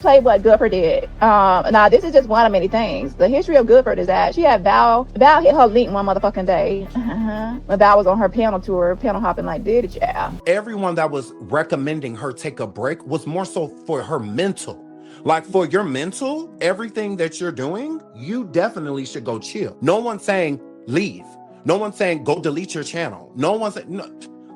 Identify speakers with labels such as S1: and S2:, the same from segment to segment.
S1: play what Goodford did. Now this is just one of many things. The history of Goodford is that she had Val hit her link one motherfucking day. When Val was on her panel tour, panel hopping like did it, yeah.
S2: Everyone that was recommending her take a break was more so for her mental. Like for your mental, everything that you're doing, you definitely should go chill. No one's saying leave. No one's saying go delete your channel. No one's saying, no.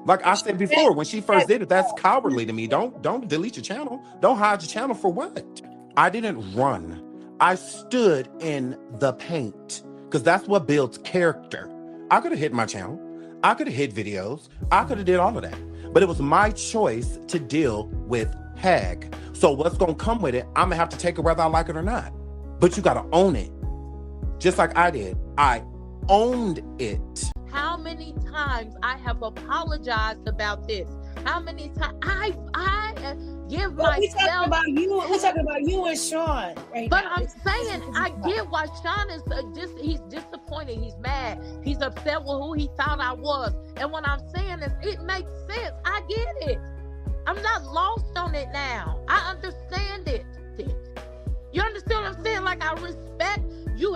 S2: Like I said before, when she first did it, that's cowardly to me. Don't delete your channel. Don't hide your channel for what? I didn't run. I stood in the paint because that's what builds character. I could have hit my channel. I could have hit videos. I could have did all of that. But it was my choice to deal with Hag. So what's going to come with it, I'm going to have to take it whether I like it or not. But you got to own it. Just like I did. I owned it.
S3: How many times I have apologized about this? How many times I give myself.
S4: We're talking about you and Sean right
S3: but
S4: now.
S3: I'm saying I get why Sean is he's disappointed. He's mad. He's upset with who he thought I was. And what I'm saying is it makes sense. I get it. I'm not lost on it now. I understand it. You understand what I'm saying? Like I respect. You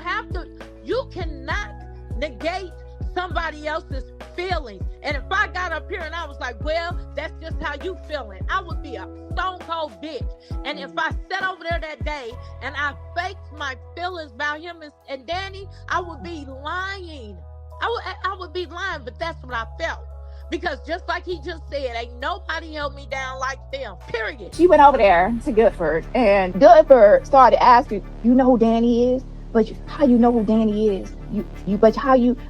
S3: cannot negate somebody else's feelings. And if I got up here and I was like, well, that's just how you feeling, I would be a stone cold bitch. And if I sat over there that day and I faked my feelings about him and Danny, I would be lying. I would be lying, but that's what I felt. Because just like he just said, ain't nobody held me down like them, period.
S1: She went over there to Goodford, and Goodford started asking, you know who Danny is? But how you know who Danny is?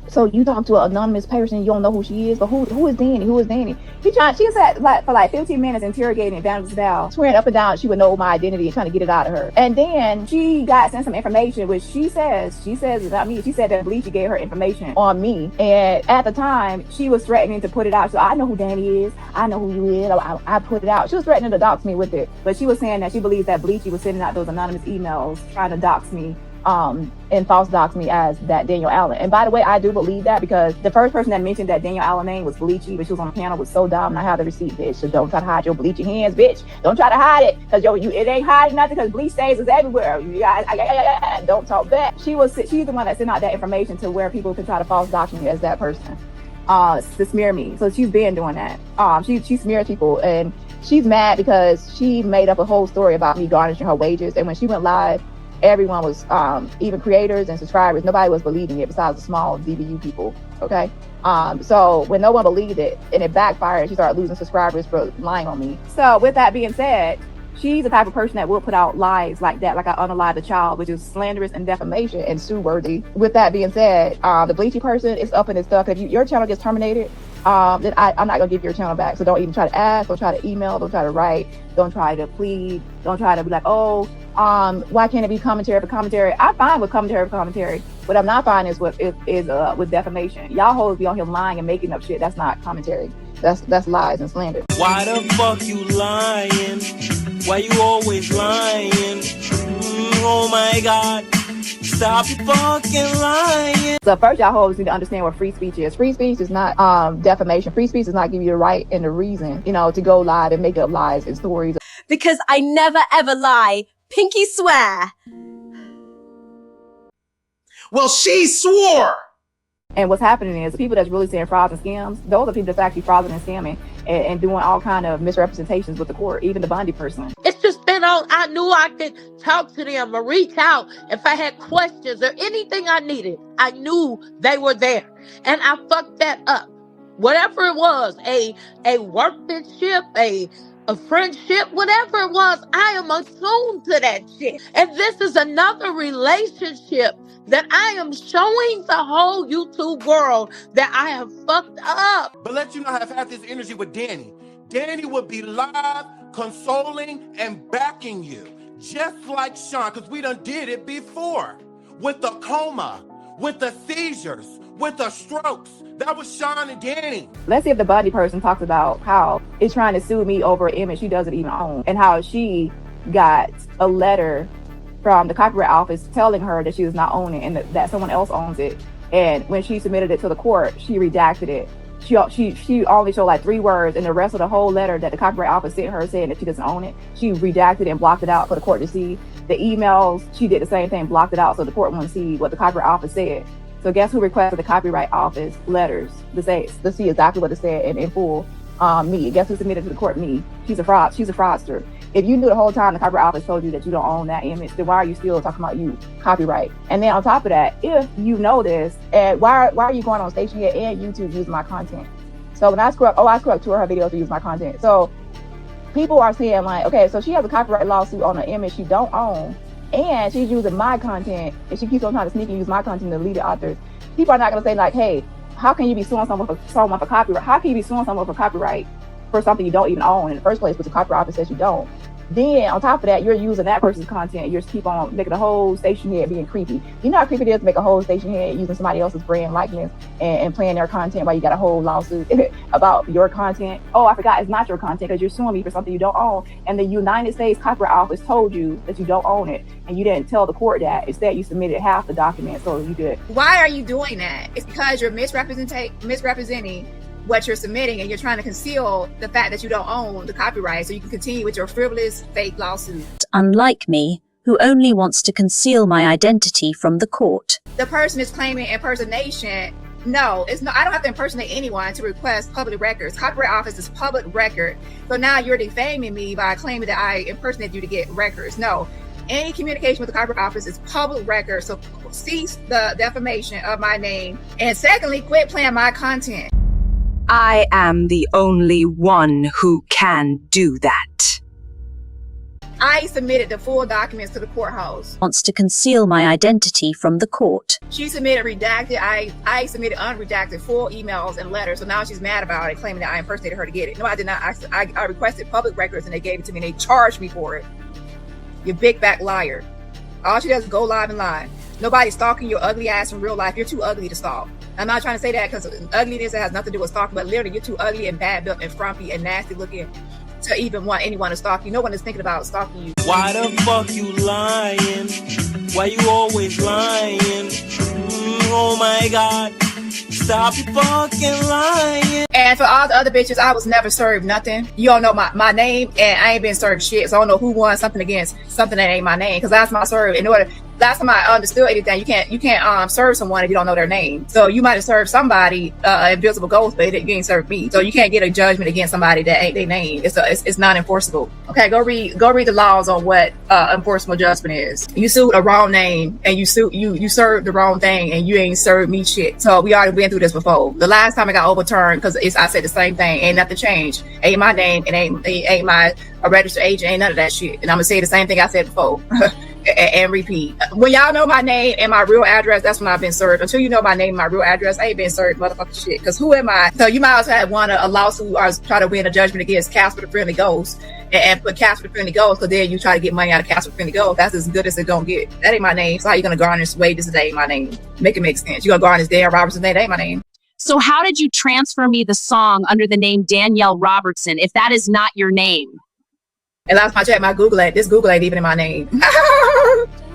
S1: So you talk to an anonymous person, you don't know who she is, but who is Danny? Who is Danny? She sat for like 15 minutes interrogating Evangelist Val, swearing up and down she would know my identity and trying to get it out of her. And then she got sent some information, which she says about me. She said that Bleachy gave her information on me. And at the time, she was threatening to put it out. So I know who Danny is. I know who you is. I put it out. She was threatening to dox me with it. But she was saying that she believes that Bleachy was sending out those anonymous emails trying to dox me. And false dox me as that Daniel Allen. And by the way, I do believe that because the first person that mentioned that Daniel Allen name was Bleachy, but she was on the panel, was so dumb. And I have the receipt, bitch. So don't try to hide your Bleachy hands, bitch. Don't try to hide it, because it ain't hiding nothing, because bleach stains is everywhere. Don't talk back. She's the one that sent out that information to where people can try to false dox me as that person, to smear me. So she's been doing that. She smears people, and she's mad because she made up a whole story about me garnishing her wages. And when she went live, everyone was, even creators and subscribers, nobody was believing it besides the small DBU people, okay? So when no one believed it and it backfired, she started losing subscribers for lying on me. So with that being said, she's the type of person that will put out lies like that, like I unalived a child, which is slanderous and defamation and sue-worthy. With that being said, the Bleachy person is up in his stuff. If your channel gets terminated, then I'm not gonna give your channel back. So don't even try to ask, don't try to email, don't try to write, don't try to plead, don't try to be like, oh, why can't it be commentary for commentary? I'm fine with commentary for commentary. What I'm not fine is with defamation. Y'all hoes be on here lying and making up shit. That's not commentary. That's lies and slander.
S5: Why the fuck you lying? Why you always lying? Oh my God. Stop fucking lying.
S1: So first, y'all hoes need to understand what free speech is. Free speech is not defamation. Free speech does not give you the right and the reason, to go live and make up lies and stories.
S6: Because I never ever lie. Pinky swear.
S7: Well, she swore.
S1: And what's happening is the people that's really saying frauds and scams, those are people that's actually frauding and scamming and doing all kind of misrepresentations with the court, even the Bundy person.
S3: It's just been on. I knew I could talk to them or reach out if I had questions or anything I needed. I knew they were there. And I fucked that up. Whatever it was, a workmanship, a friendship, whatever it was, I am attuned to that shit. And this is another relationship that I am showing the whole YouTube world that I have fucked up.
S2: But let you know, I have had this energy with Danny. Danny would be live, consoling, and backing you. Just like Sean, because we done did it before. With the coma, with the seizures, with the strokes. That was Sean and Danny.
S1: Let's see if the Bundy person talks about how it's trying to sue me over an image she doesn't even own, and how she got a letter from the copyright office telling her that she does not own it and that someone else owns it. And when she submitted it to the court, she redacted it she only showed like 3 words, and the rest of the whole letter that the Copyright Office sent her saying that she doesn't own it, she redacted and blocked it out for the court to see. The emails, she did the same thing, blocked it out so the court wouldn't see what the Copyright Office said. So guess who requested the Copyright Office letters to see exactly what it said in full? Me. Guess who submitted to the court? Me. She's a fraudster. If you knew the whole time the Copyright Office told you that you don't own that image, then why are you still talking about you copyright? And then on top of that, if you know this, and why are you going on Stationhead and YouTube using my content? So when I screw up 2 of her videos to use my content. So people are saying like, okay, so she has a copyright lawsuit on an image she don't own, and she's using my content, and she keeps on trying to sneak and use my content to lead the authors. People are not going to say like, hey, how can you be suing someone for copyright? How can you be suing someone for copyright for something you don't even own in the first place, because the Copyright Office says you don't? Then on top of that, you're using that person's content. You're just keep on making the whole Stationhead being creepy. You know how creepy it is to make a whole Stationhead using somebody else's brand likeness and playing their content while you got a whole lawsuit about your content. Oh, I forgot, it's not your content because you're suing me for something you don't own. And the United States Copyright Office told you that you don't own it, and you didn't tell the court that. Instead, you submitted half the document so you could.
S8: Why are you doing that? It's because you're misrepresenting what you're submitting, and you're trying to conceal the fact that you don't own the copyright so you can continue with your frivolous fake lawsuit.
S9: Unlike me, who only wants to conceal my identity from the court.
S8: The person is claiming impersonation. No, it's not. I don't have to impersonate anyone to request public records. Copyright Office is public record. So now you're defaming me by claiming that I impersonated you to get records. No. Any communication with the Copyright Office is public record. So cease the defamation of my name. And secondly, quit playing my content.
S10: I am the only one who can do that.
S8: I submitted the full documents to the courthouse.
S9: Wants to conceal my identity from the court.
S8: She submitted redacted. I submitted unredacted full emails and letters. So now she's mad about it, claiming that I impersonated her to get it. No, I did not. I requested public records and they gave it to me and they charged me for it. You big back liar. All she does is go live and lie. Nobody's stalking your ugly ass in real life. You're too ugly to stalk. I'm not trying to say that because ugliness has nothing to do with stalking, but literally you're too ugly and bad built and frumpy and nasty looking to even want anyone to stalk you. No one is thinking about stalking you.
S5: Why the fuck you lying? Why you always lying? Oh my God. Stop your fucking lying.
S8: And for all the other bitches, I was never served nothing. You don't know my name, and I ain't been served shit. So I don't know who won something against something that ain't my name. Because that's my serve. Last time I understood anything, you can't serve someone if you don't know their name. So you might have served somebody invisible ghost, but you ain't served me. So you can't get a judgment against somebody that ain't their name. It's not enforceable. Okay, go read the laws on what enforceable judgment is. You sued a wrong name, and you served the wrong thing, and you ain't served me shit. So we already been through this before. The last time it got overturned, because I said the same thing. Ain't nothing changed. Ain't my name. It ain't my a registered agent. Ain't none of that shit. And I'm gonna say the same thing I said before. And repeat. When y'all know my name and my real address, that's when I've been served. Until you know my name and my real address, I ain't been served motherfucking shit. Because who am I? So you might as well have won a lawsuit or try to win a judgment against Casper the Friendly Ghost and put Casper the Friendly Ghost, because then you try to get money out of Casper the Friendly Ghost. That's as good as it's gonna get. That ain't my name. So how you gonna garnish wages? This ain't my name. Make it make sense. You gonna garnish Dan Robertson? That ain't my name.
S6: So how did you transfer me the song under the name Danielle Robertson if that is not your name?
S8: And last time I checked my Google, this Google ain't even in my name.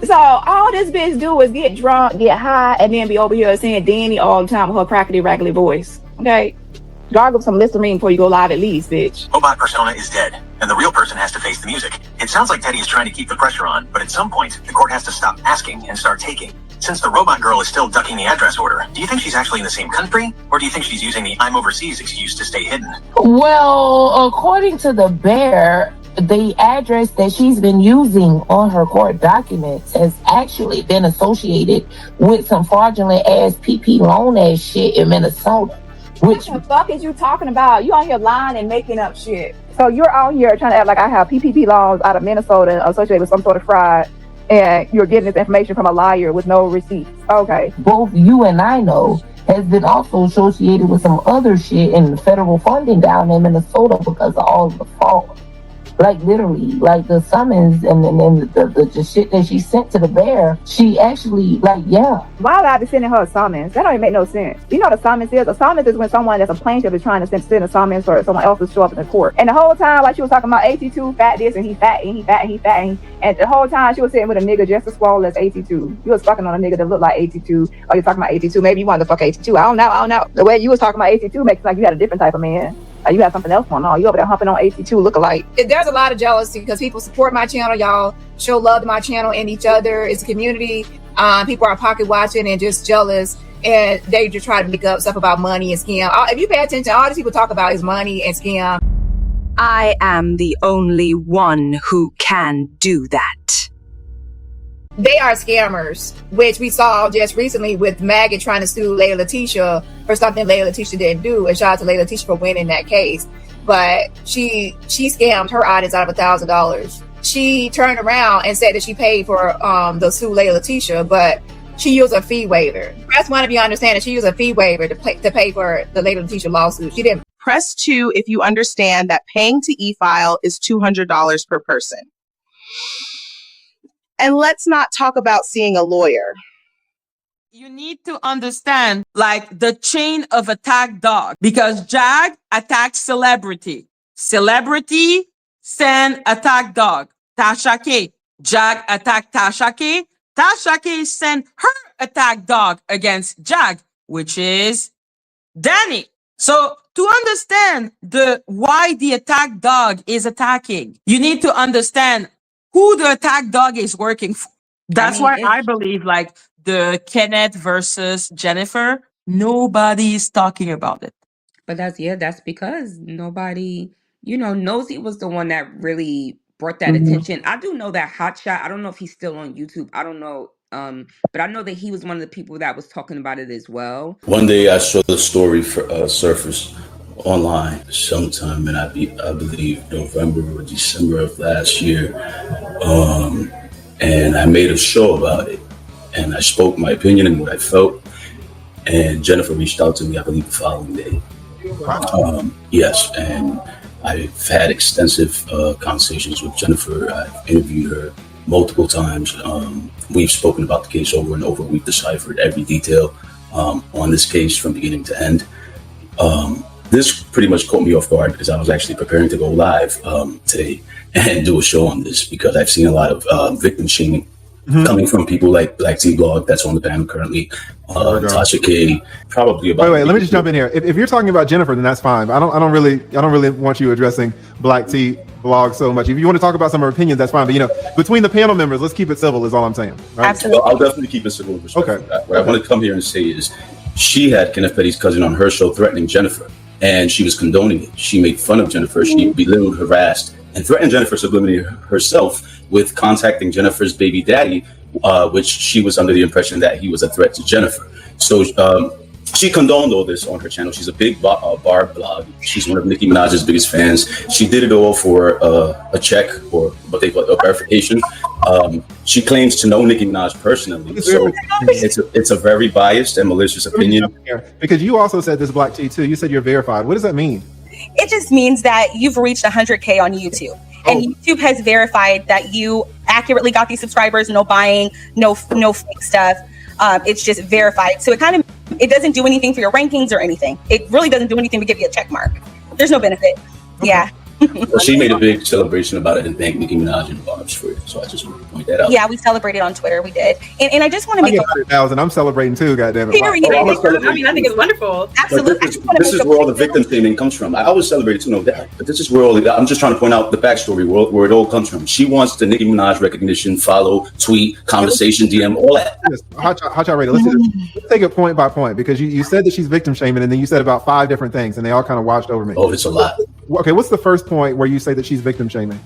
S1: So all this bitch do is get drunk, get high, and then be over here saying Danny all the time with her crackly raggedy voice. Okay? Gargle some Listerine before you go live at least, bitch.
S11: Robot persona is dead, and the real person has to face the music. It sounds like Teddy is trying to keep the pressure on, but at some point, the court has to stop asking and start taking. Since the robot girl is still ducking the address order, do you think she's actually in the same country? Or do you think she's using the I'm overseas excuse to stay hidden?
S12: Well, according to the bear, the address that she's been using on her court documents has actually been associated with some fraudulent ass PP loan ass shit in Minnesota.
S1: What the fuck is you talking about? You on here lying and making up shit. So you're out here trying to act like I have PPP loans out of Minnesota associated with some sort of fraud, and you're getting this information from a liar with no receipts. Okay.
S12: Both you and I know has been also associated with some other shit in the federal funding down in Minnesota because of all the fraud. Like literally, like the summons and the shit that she sent to the bear, she actually
S1: Why would I be sending her a summons? That don't even make no sense. You know what a summons is? A summons is when someone that's a plaintiff is trying to send a summons for someone else to show up in the court. And the whole time, like she was talking about AT2 fat this and he fat and he fat and he fat and the whole time she was sitting with a nigga just as swole as AT2. You was fucking on a nigga that looked like AT2. Or you're talking about AT2. Maybe you wanted to fuck AT2. I don't know. The way you was talking about AT2 makes it like you had a different type of man. You have something else going on. You over there humping on AT2 look-alike.
S8: There's a lot of jealousy because people support my channel. Y'all show love to my channel and each other. It's a community. People are pocket watching and just jealous, and they just try to make up stuff about money and scam. If you pay attention, all these people talk about is money and scam.
S10: I am the only one who can do that.
S8: They are scammers, which we saw just recently with Maggie trying to sue Layla Letitia for something Layla Letitia didn't do, and shout out to Layla Letitia for winning that case. But she scammed her audience out of $1,000. She turned around and said that she paid for the sue Layla Letitia, but she used a fee waiver. Press 1 if you understand that she used a fee waiver to pay for the Layla Letitia lawsuit. She didn't.
S13: Press 2 if you understand that paying to e-file is $200 per person. And let's not talk about seeing a lawyer.
S14: You need to understand like the chain of attack dog, because Jag attacks celebrity. Celebrity send attack dog. Tasha K. Jag attack Tasha K. Tasha K send her attack dog against Jag, which is Danny. So to understand why the attack dog is attacking, you need to understand who the attack dog is working for. That's why I believe like the Kenneth versus Jennifer, nobody is talking about it.
S15: But that's because nobody, Nosy was the one that really brought that attention. I do know that Hotshot, I don't know if he's still on YouTube. I don't know. But I know that he was one of the people that was talking about it as well.
S16: One day I saw the story surface online sometime in I believe November or December of last year, and I made a show about it, and I spoke my opinion and what I felt, and Jennifer reached out to me, I believe, the following day. Yes, and I've had extensive conversations with Jennifer. I've interviewed her multiple times. We've spoken about the case over and over. We've deciphered every detail on this case from beginning to end. This pretty much caught me off guard because I was actually preparing to go live today and do a show on this, because I've seen a lot of victim shaming coming from people like Black T Blog, that's on the panel currently, Tasha K, probably about.
S17: Wait, let me just jump in here. If you're talking about Jennifer, then that's fine. I don't really want you addressing Black T Blog so much. If you want to talk about some of her opinions, that's fine. But between the panel members, let's keep it civil. Is all I'm saying. Right?
S16: Absolutely. Well, I'll definitely keep it civil. Okay. What I want to come here and say is, she had Kenneth Petty's cousin on her show threatening Jennifer, and she was condoning it. She made fun of Jennifer. She belittled, harassed, and threatened Jennifer subliminally herself with contacting Jennifer's baby daddy, which she was under the impression that he was a threat to Jennifer. So she condoned all this on her channel. She's a big Barb blog. She's one of Nicki Minaj's biggest fans. She did it all for a check, or what they call a verification. She claims to know Nicki Minaj personally, so it's a very biased and malicious opinion.
S17: Because you also said this, Black T too. You said you're verified. What does that mean?
S18: It just means that you've reached 100K on YouTube. And YouTube has verified that you accurately got these subscribers, no buying, no fake stuff. It's just verified. So it doesn't do anything for your rankings or anything. It really doesn't do anything to give you a check mark. There's no benefit. Okay. Yeah.
S16: Well, she made a big celebration about it and thanked Nicki Minaj and Barb's for it. So I just want to point that out.
S18: Yeah, we celebrated on Twitter. We did. And I just want to make
S17: 100,000. I'm celebrating too, goddammit.
S18: I think it's wonderful. Absolutely.
S16: This is where all the victim shaming comes from. I always celebrate it too, no doubt. But this is where I'm just trying to point out the backstory, where it all comes from. She wants the Nicki Minaj recognition, follow, tweet, conversation, DM, all that.
S17: Hotshot Radio. Let's take it point by point, because you said that she's victim shaming, and then you said about 5 different things, and they all kind of washed over me.
S16: Oh, it's a lot.
S17: Okay, what's the first point where you say that she's victim shaming?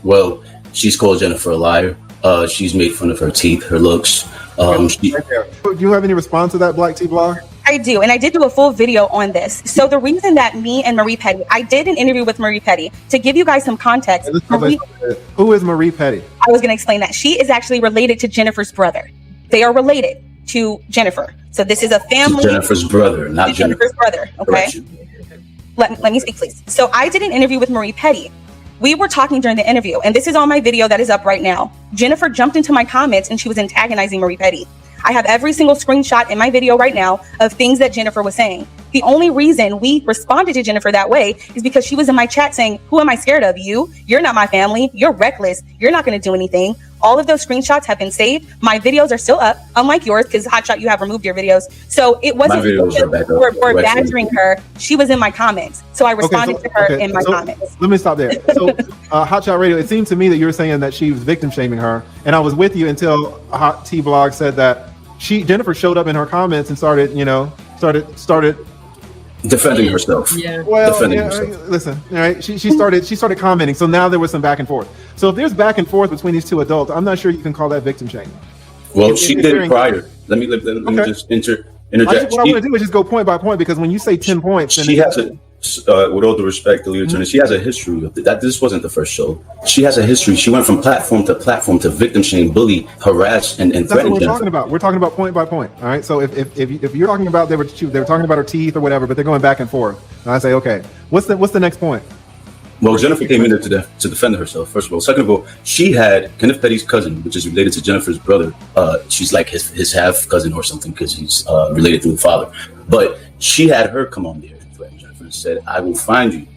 S16: Well, she's called Jennifer a liar. She's made fun of her teeth, her looks. Do
S17: you have any response to that, Black T Blog?
S18: I do, and I did do a full video on this. So the reason that me and Marie Petty, I did an interview with Marie Petty to give you guys some context.
S17: Who is Marie Petty?
S18: I was going to explain that. She is actually related to Jennifer's brother. They are related to Jennifer. So this is a family.
S16: Jennifer's brother, not
S18: Jennifer's brother. Okay. Let me speak, please. So I did an interview with Marie Petty We were talking during the interview, and this is on my video that is up right now. Jennifer jumped into my comments and she was antagonizing Marie Petty. I have every single screenshot in my video right now of things that Jennifer was saying. The only reason we responded to Jennifer that way is because she was in my chat saying, who am I scared of? You? You're not my family. You're reckless. You're not going to do anything. All of those screenshots have been saved. My videos are still up, unlike yours, because Hotshot, you have removed your videos. So it wasn't we're badgering her. She was in my comments. So I responded to her in my comments.
S17: Let me stop there. So Hotshot Radio, it seemed to me that you were saying that she was victim shaming her. And I was with you until Hot T Blog said that Jennifer showed up in her comments and started
S16: defending herself.
S17: Yeah. Well,
S16: defending herself.
S17: Listen, all right. She started commenting. So now there was some back and forth. So if there's back and forth between these two adults, I'm not sure you can call that victim shaming.
S16: Well, she did it prior. Let me just interject.
S17: What I want to do is just go point by point, because when you say 10 points,
S16: she has a. With all due respect, the leader attorney, she has a history of that. This wasn't the first show. She has a history. She went from platform to victim shame, bully, harass, and threaten.
S17: That's what we're talking about. We're talking about point by point. All right. So if you're talking about they were talking about her teeth or whatever, but they're going back and forth, and I say, okay, what's the next point?
S16: Well, Jennifer came in there to defend herself, first of all. Second of all, she had Kenneth Petty's cousin, which is related to Jennifer's brother. She's like his half cousin or something, because he's related through the father. But she had her come on there and threaten Jennifer and said, I will find you.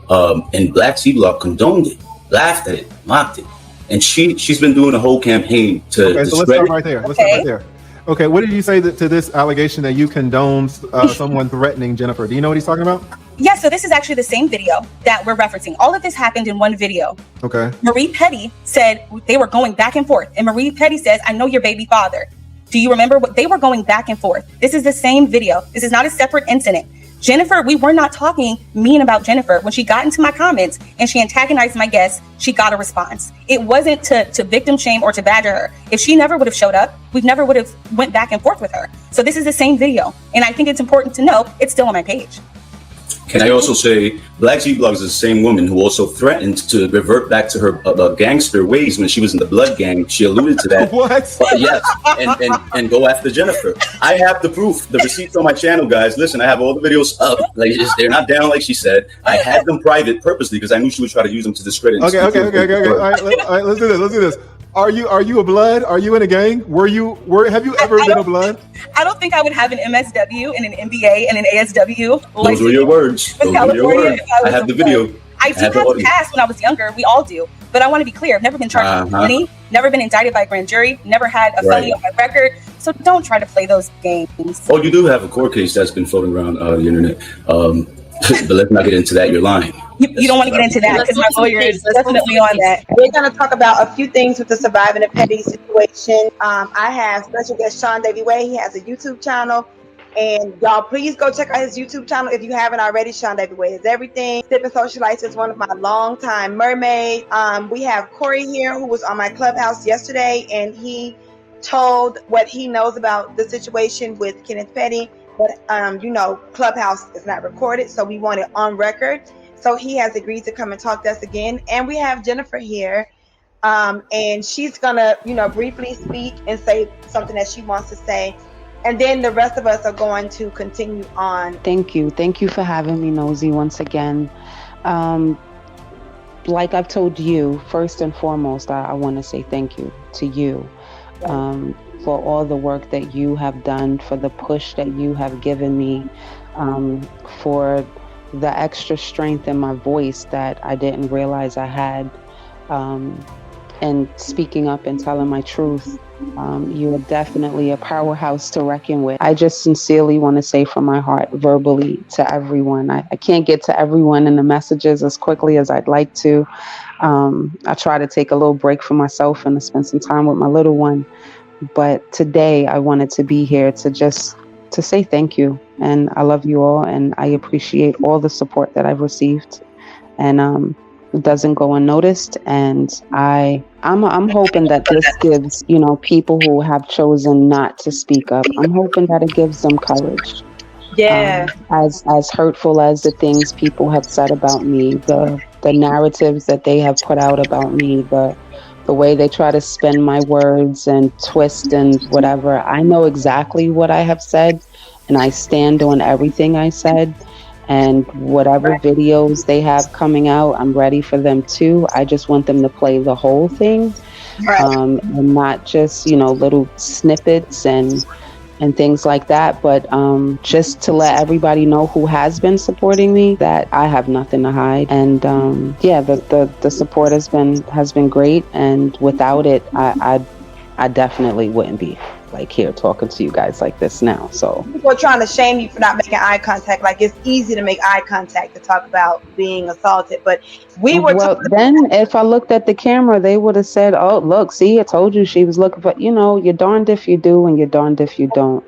S16: And Black Sea Block condoned it, laughed at it, mocked it. And she's been doing a whole campaign to
S17: okay, so let's start right there. Let's start right there. Okay, what did you say to this allegation that you condoned someone threatening Jennifer? Do you know what he's talking about?
S18: Yeah, so this is actually the same video that we're referencing. All of this happened in one video.
S17: Okay.
S18: Marie Petty said they were going back and forth. And Marie Petty says, I know your baby father. Do you remember what they were going back and forth? This is the same video. This is not a separate incident. Jennifer, we were not talking mean about Jennifer. When she got into my comments and she antagonized my guests, she got a response. It wasn't to victim shame or to badger her. If she never would have showed up, we never would have went back and forth with her. So this is the same video. And I think it's important to know it's still on my page.
S16: Can I also say, Black Sea Blog is the same woman who also threatened to revert back to her gangster ways when she was in the Blood Gang. She alluded to that.
S17: What?
S16: Yes, and go after Jennifer. I have the proof, the receipts on my channel, guys. Listen, I have all the videos up. Like, they're not down like she said. I had them private purposely because I knew she would try to use them to discredit.
S17: Okay. All right, let's do this. Are you a Blood? Are you in a gang? Have you ever been a Blood?
S18: I don't think I would have an MSW and an MBA and an ASW.
S16: Those were your words. I have the video.
S18: I do have a past when I was younger. We all do. But I want to be clear. I've never been charged with money, never been indicted by a grand jury, never had a felony on my record. So don't try to play those games.
S16: Oh, you do have a court case that's been floating around the internet. But let's not get into that. You're lying.
S18: You don't want to get into that because my lawyer is definitely on that.
S19: We're going to talk about a few things with the surviving a Petty situation. I have special guest Sean Davy Way. He has a YouTube channel. And y'all, please go check out his YouTube channel if you haven't already. Sean Davy Way is everything. Sipping Socialites is one of my longtime mermaids. We have Corey here, who was on my Clubhouse yesterday, and he told what he knows about the situation with Kenneth Petty. But Clubhouse is not recorded, so we want it on record. So he has agreed to come and talk to us again. And we have Jennifer here, and she's gonna, briefly speak and say something that she wants to say. And then the rest of us are going to continue on.
S20: Thank you for having me, Nosy, once again. Like I've told you, first and foremost, I want to say thank you to you. For all the work that you have done, for the push that you have given me, for the extra strength in my voice that I didn't realize I had, and speaking up and telling my truth. You are definitely a powerhouse to reckon with. I just sincerely want to say from my heart, verbally, to everyone. I can't get to everyone in the messages as quickly as I'd like to. I try to take a little break for myself and to spend some time with my little one. But today I wanted to be here to say thank you. And I love you all, and I appreciate all the support that I've received. And it doesn't go unnoticed. And I'm hoping that this gives, people who have chosen not to speak up, I'm hoping that it gives them courage.
S19: Yeah.
S20: As hurtful as the things people have said about me, the narratives that they have put out about me, the way they try to spin my words and twist and whatever. I know exactly what I have said, and I stand on everything I said. And whatever videos they have coming out, I'm ready for them too. I just want them to play the whole thing, and not just, little snippets and things like that. But just to let everybody know who has been supporting me that I have nothing to hide. And the support has been great. And without it, I definitely wouldn't be like here talking to you guys like this now. So
S19: people are trying to shame you for not making eye contact. Like, it's easy to make eye contact to talk about being assaulted, but we were.
S20: Well, then if I looked at the camera, they would have said, "Oh, look, see, I told you she was looking for." You're darned if you do, and you're darned if you don't.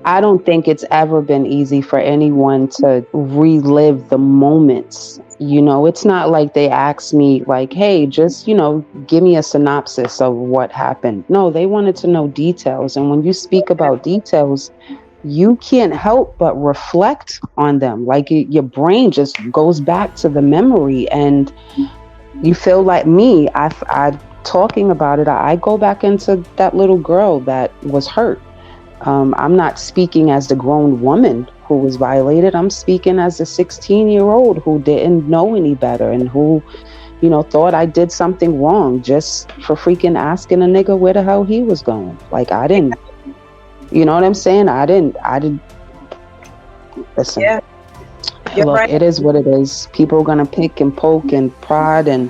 S20: I don't think it's ever been easy for anyone to relive the moments. It's not like they asked me, like, "Hey, just give me a synopsis of what happened." No, they wanted to know details, and when you speak about details, you can't help but reflect on them. Like your brain just goes back to the memory, and you feel like me. I talking about it. I go back into that little girl that was hurt. I'm not speaking as the grown woman who was violated. I'm speaking as a 16-year-old who didn't know any better and who, thought I did something wrong just for freaking asking a nigga where the hell he was going. Like, I didn't. You know what I'm saying? I didn't listen. Yeah. Look, right. It is what it is. People are gonna pick and poke and prod and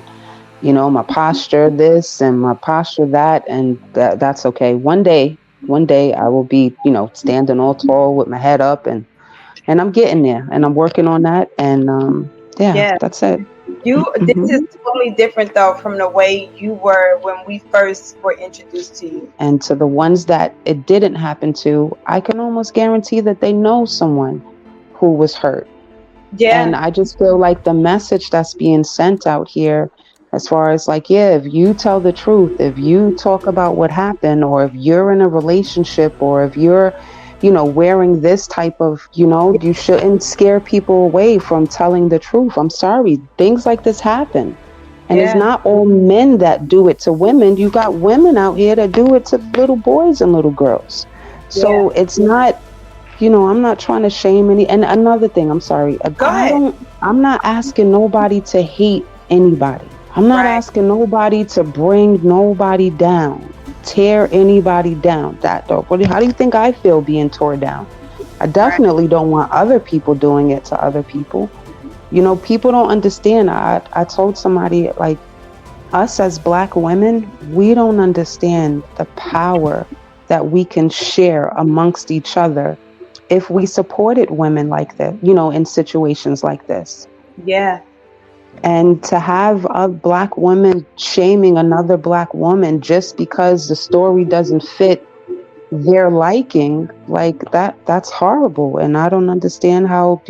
S20: my posture this and my posture that, and that's okay. One day I will be, standing all tall with my head up, and I'm getting there, and I'm working on that, and that's it.
S19: This is totally different though from the way you were when we first were introduced to you.
S20: And to the ones that it didn't happen to, I can almost guarantee that they know someone who was hurt. Yeah. And I just feel like the message that's being sent out here, as far as like, if you tell the truth, if you talk about what happened, or if you're in a relationship, or if you're wearing this type of, you shouldn't scare people away from telling the truth. I'm sorry. Things like this happen. And it's not all men that do it to women. You got women out here that do it to little boys and little girls. So it's not, I'm not trying to shame any. And another thing, I'm sorry. I'm not asking nobody to hate anybody. I'm not asking nobody to bring nobody down. Tear anybody down. How do you think I feel being torn down? I definitely don't want other people doing it to other people. People don't understand. I told somebody, like, us as Black women, we don't understand the power that we can share amongst each other if we supported women like that, in situations like this.
S19: Yeah.
S20: And to have a Black woman shaming another Black woman just because the story doesn't fit their liking, like that's horrible. And I don't understand how,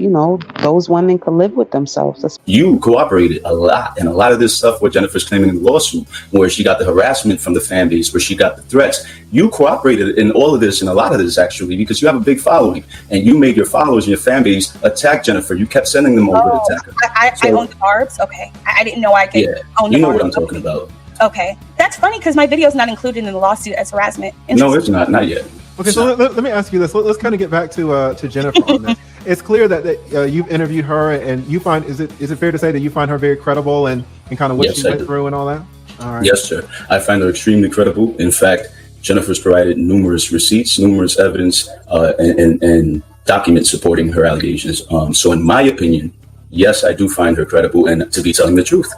S20: those women can live with themselves.
S16: You cooperated a lot, and a lot of this stuff what Jennifer's claiming in the lawsuit, where she got the harassment from the fan base, where she got the threats. You cooperated in all of this, and a lot of this actually, because you have a big following, and you made your followers and your fan base attack Jennifer. You kept sending them over to attack her.
S18: I own the barbs. Okay, I didn't know I could own the barbs.
S16: You know what I'm talking about.
S18: Okay, that's funny because my video is not included in the lawsuit as harassment.
S16: No, it's not yet.
S17: Okay, so let me ask you this. Let's kind of get back to Jennifer on this. It's clear that you've interviewed her, and you find is it fair to say that you find her very credible and kind of what she went through and all that? All right.
S16: Yes, sir. I find her extremely credible. In fact, Jennifer's provided numerous receipts, numerous evidence, and documents supporting her allegations. So, in my opinion, yes, I do find her credible and to be telling the truth.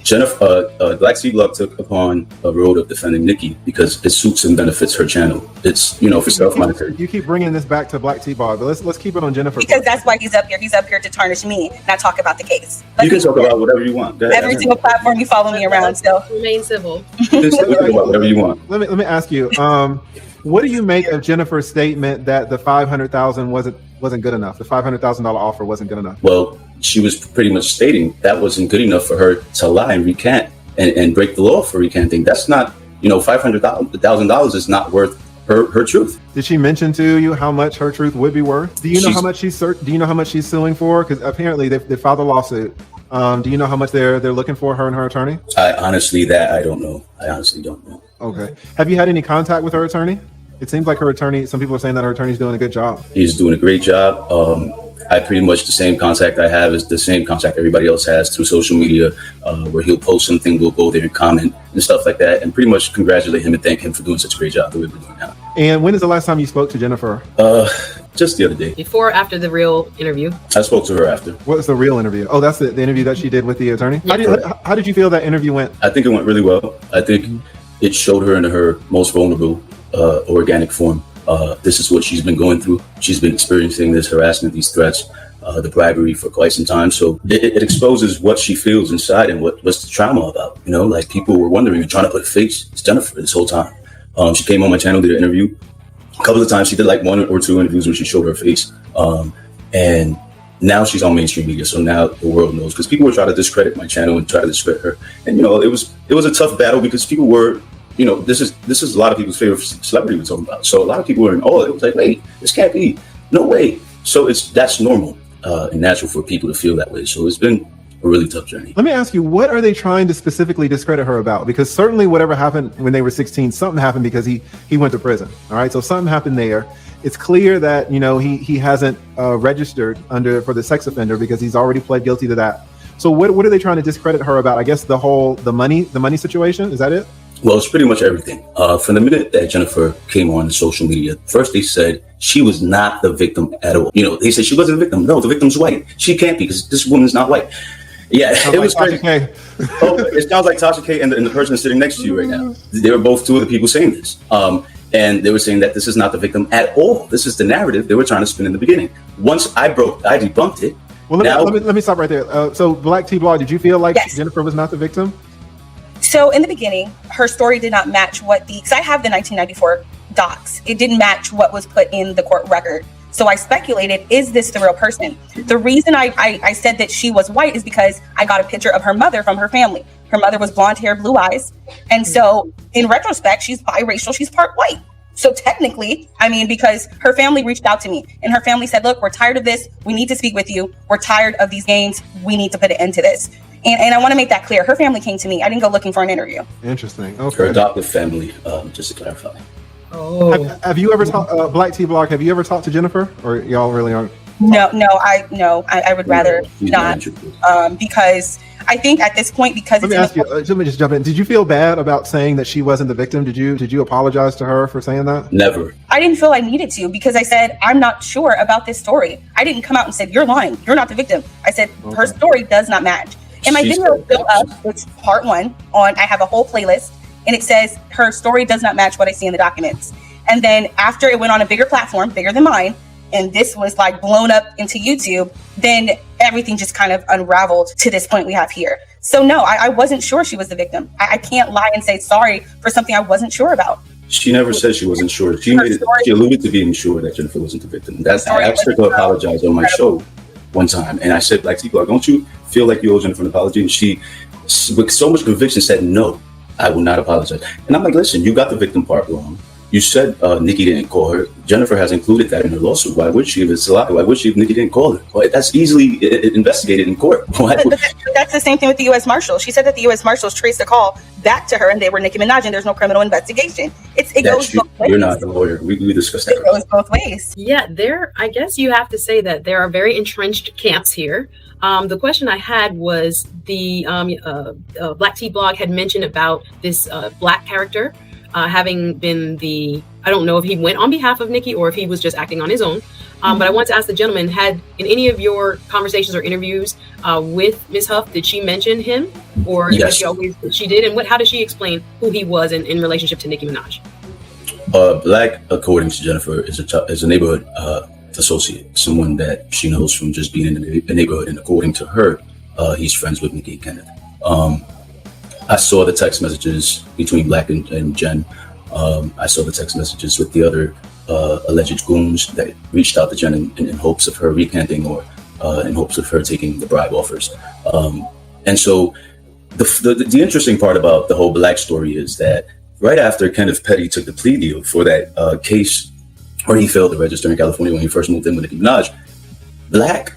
S16: Jennifer, Black Seed Luck took upon a road of defending Nikki because it suits and benefits her channel. It's, for self-monitoring.
S17: You keep bringing this back to Black T-Ball, but let's keep it on Jennifer.
S18: Because that's why he's up here. He's up here to tarnish me, not talk about the case.
S16: You can talk about whatever you want. Go ahead.
S18: Every single platform you follow me around, so
S21: remain civil.
S16: You can talk about whatever you want.
S17: Let me ask you, what do you make of Jennifer's statement that the $500,000 wasn't good enough? The $500,000 offer wasn't good enough.
S16: Well, she was pretty much stating that wasn't good enough for her to lie and recant and break the law for recanting. That's not, $500,000 is not worth her truth.
S17: Did she mention to you how much her truth would be worth? Do you know how much she's suing for? Because apparently they filed a lawsuit. Do you know how much they're looking for, her and her attorney?
S16: I honestly don't know. I honestly don't know.
S17: Okay. Have you had any contact with her attorney? It seems like her attorney, some people are saying that her attorney's doing a good job.
S16: He's doing a great job. I pretty much, the same contact I have is the same contact everybody else has through social media, where he'll post something, we'll go there and comment and stuff like that, and pretty much congratulate him and thank him for doing such a great job that we're doing now.
S17: And when is the last time you spoke to Jennifer?
S16: Just the other day.
S21: Before or after the real interview?
S16: I spoke to her after.
S17: What was the real interview? Oh, that's the interview that she did with the attorney? How did you feel that interview went?
S16: I think it went really well. I think it showed her in her most vulnerable, organic form. This is what she's been going through. She's been experiencing this harassment, these threats, the bribery for quite some time. So it exposes what she feels inside and what's the trauma about. You know, like people were wondering and trying to put a face. It's Jennifer this whole time. She came on my channel, did an interview. A couple of times she did like 1 or 2 interviews where she showed her face. And now she's on mainstream media. So now the world knows, because people were trying to discredit my channel and try to discredit her. And, you know, it was a tough battle because people were, you know, this is a lot of people's favorite celebrity we're talking about. So a lot of people were in awe. It was like, wait, this can't be. No way. So that's normal and natural for people to feel that way. So it's been a really tough journey.
S17: Let me ask you, what are they trying to specifically discredit her about? Because certainly whatever happened when they were 16, something happened because he went to prison. All right, so something happened there. It's clear that, you know, he hasn't registered for the sex offender because he's already pled guilty to that. So what are they trying to discredit her about? I guess the money situation, is that it?
S16: Well, it's pretty much everything. From the minute that Jennifer came on social media, first they said she was not the victim at all. You know, they said she wasn't the victim. No, the victim's white. She can't be because this woman's not white. Yeah, it was crazy. Oh, it sounds like Tasha K and the person sitting next to you right now. They were both 2 of the people saying this. And they were saying that this is not the victim at all. This is the narrative they were trying to spin in the beginning. Once I debunked it.
S17: Well, let me stop right there. So Black T Blog, did you feel like Jennifer was not the victim?
S18: So in the beginning, her story did not match because I have the 1994 docs. It didn't match what was put in the court record. So I speculated, is this the real person? The reason I said that she was white is because I got a picture of her mother from her family. Her mother was blonde hair, blue eyes. And so in retrospect, she's biracial, she's part white. So technically, I mean, because her family reached out to me and her family said, look, we're tired of this. We need to speak with you. We're tired of these games. We need to put an end to this. And I want to make that clear. Her family came to me. I didn't go looking for an interview.
S17: Interesting. Okay.
S16: Her adoptive family, just to clarify.
S17: Oh. Have you ever talked, Black T Blog, have you ever talked to Jennifer, or y'all really aren't?
S18: No, I would rather not, because I think at this point, because
S17: let me ask you, let me just jump in. Did you feel bad about saying that she wasn't the victim? Did you apologize to her for saying that?
S16: Never.
S18: I didn't feel I needed to, because I said, I'm not sure about this story. I didn't come out and said, you're lying. You're not the victim. I said, her story does not match. And my video is still up. It's part 1 on, I have a whole playlist, and it says her story does not match what I see in the documents. And then after it went on a bigger platform, bigger than mine, and this was like blown up into YouTube, then everything just kind of unraveled to this point we have here. So no, I wasn't sure she was the victim. I can't lie and say sorry for something I wasn't sure about.
S16: She never said she wasn't sure. She alluded to being sure that Jennifer wasn't the victim. I asked her to apologize on my show one time, and I said, like, don't you feel like you owe Jennifer an apology? And she, with so much conviction, said, no, I will not apologize. And I'm like, listen, you got the victim part wrong. You said Nikki didn't call her. Jennifer has included that in her lawsuit. Why would she? If it's a lie, why would she if Nikki didn't call her? Well, that's easily investigated in court.
S18: But that's the same thing with the U.S. Marshals. She said that the U.S. Marshals traced the call back to her, and they were Nicki Minaj, and there's no criminal investigation. It goes both ways.
S16: You're not a lawyer. We discussed that.
S18: It goes both ways.
S21: Yeah, I guess you have to say that there are very entrenched camps here. The question I had was the Black T Blog had mentioned about this black character having been I don't know if he went on behalf of Nikki or if he was just acting on his own. But I want to ask the gentleman, in any of your conversations or interviews with Ms. Huff, did she mention him? Or
S16: yes.
S21: She did? And how did she explain who he was in relationship to Nicki Minaj?
S16: Black, according to Jennifer, is a neighborhood associate, someone that she knows from just being in the neighborhood. And according to her, he's friends with Nikki and Kenneth. I saw the text messages between Black and Jen. I saw the text messages with the other alleged goons that reached out to Jen in hopes of her recanting or in hopes of her taking the bribe offers. And so the interesting part about the whole Black story is that right after Kenneth Petty took the plea deal for that case where he failed to register in California when he first moved in with Nicki Minaj, Black,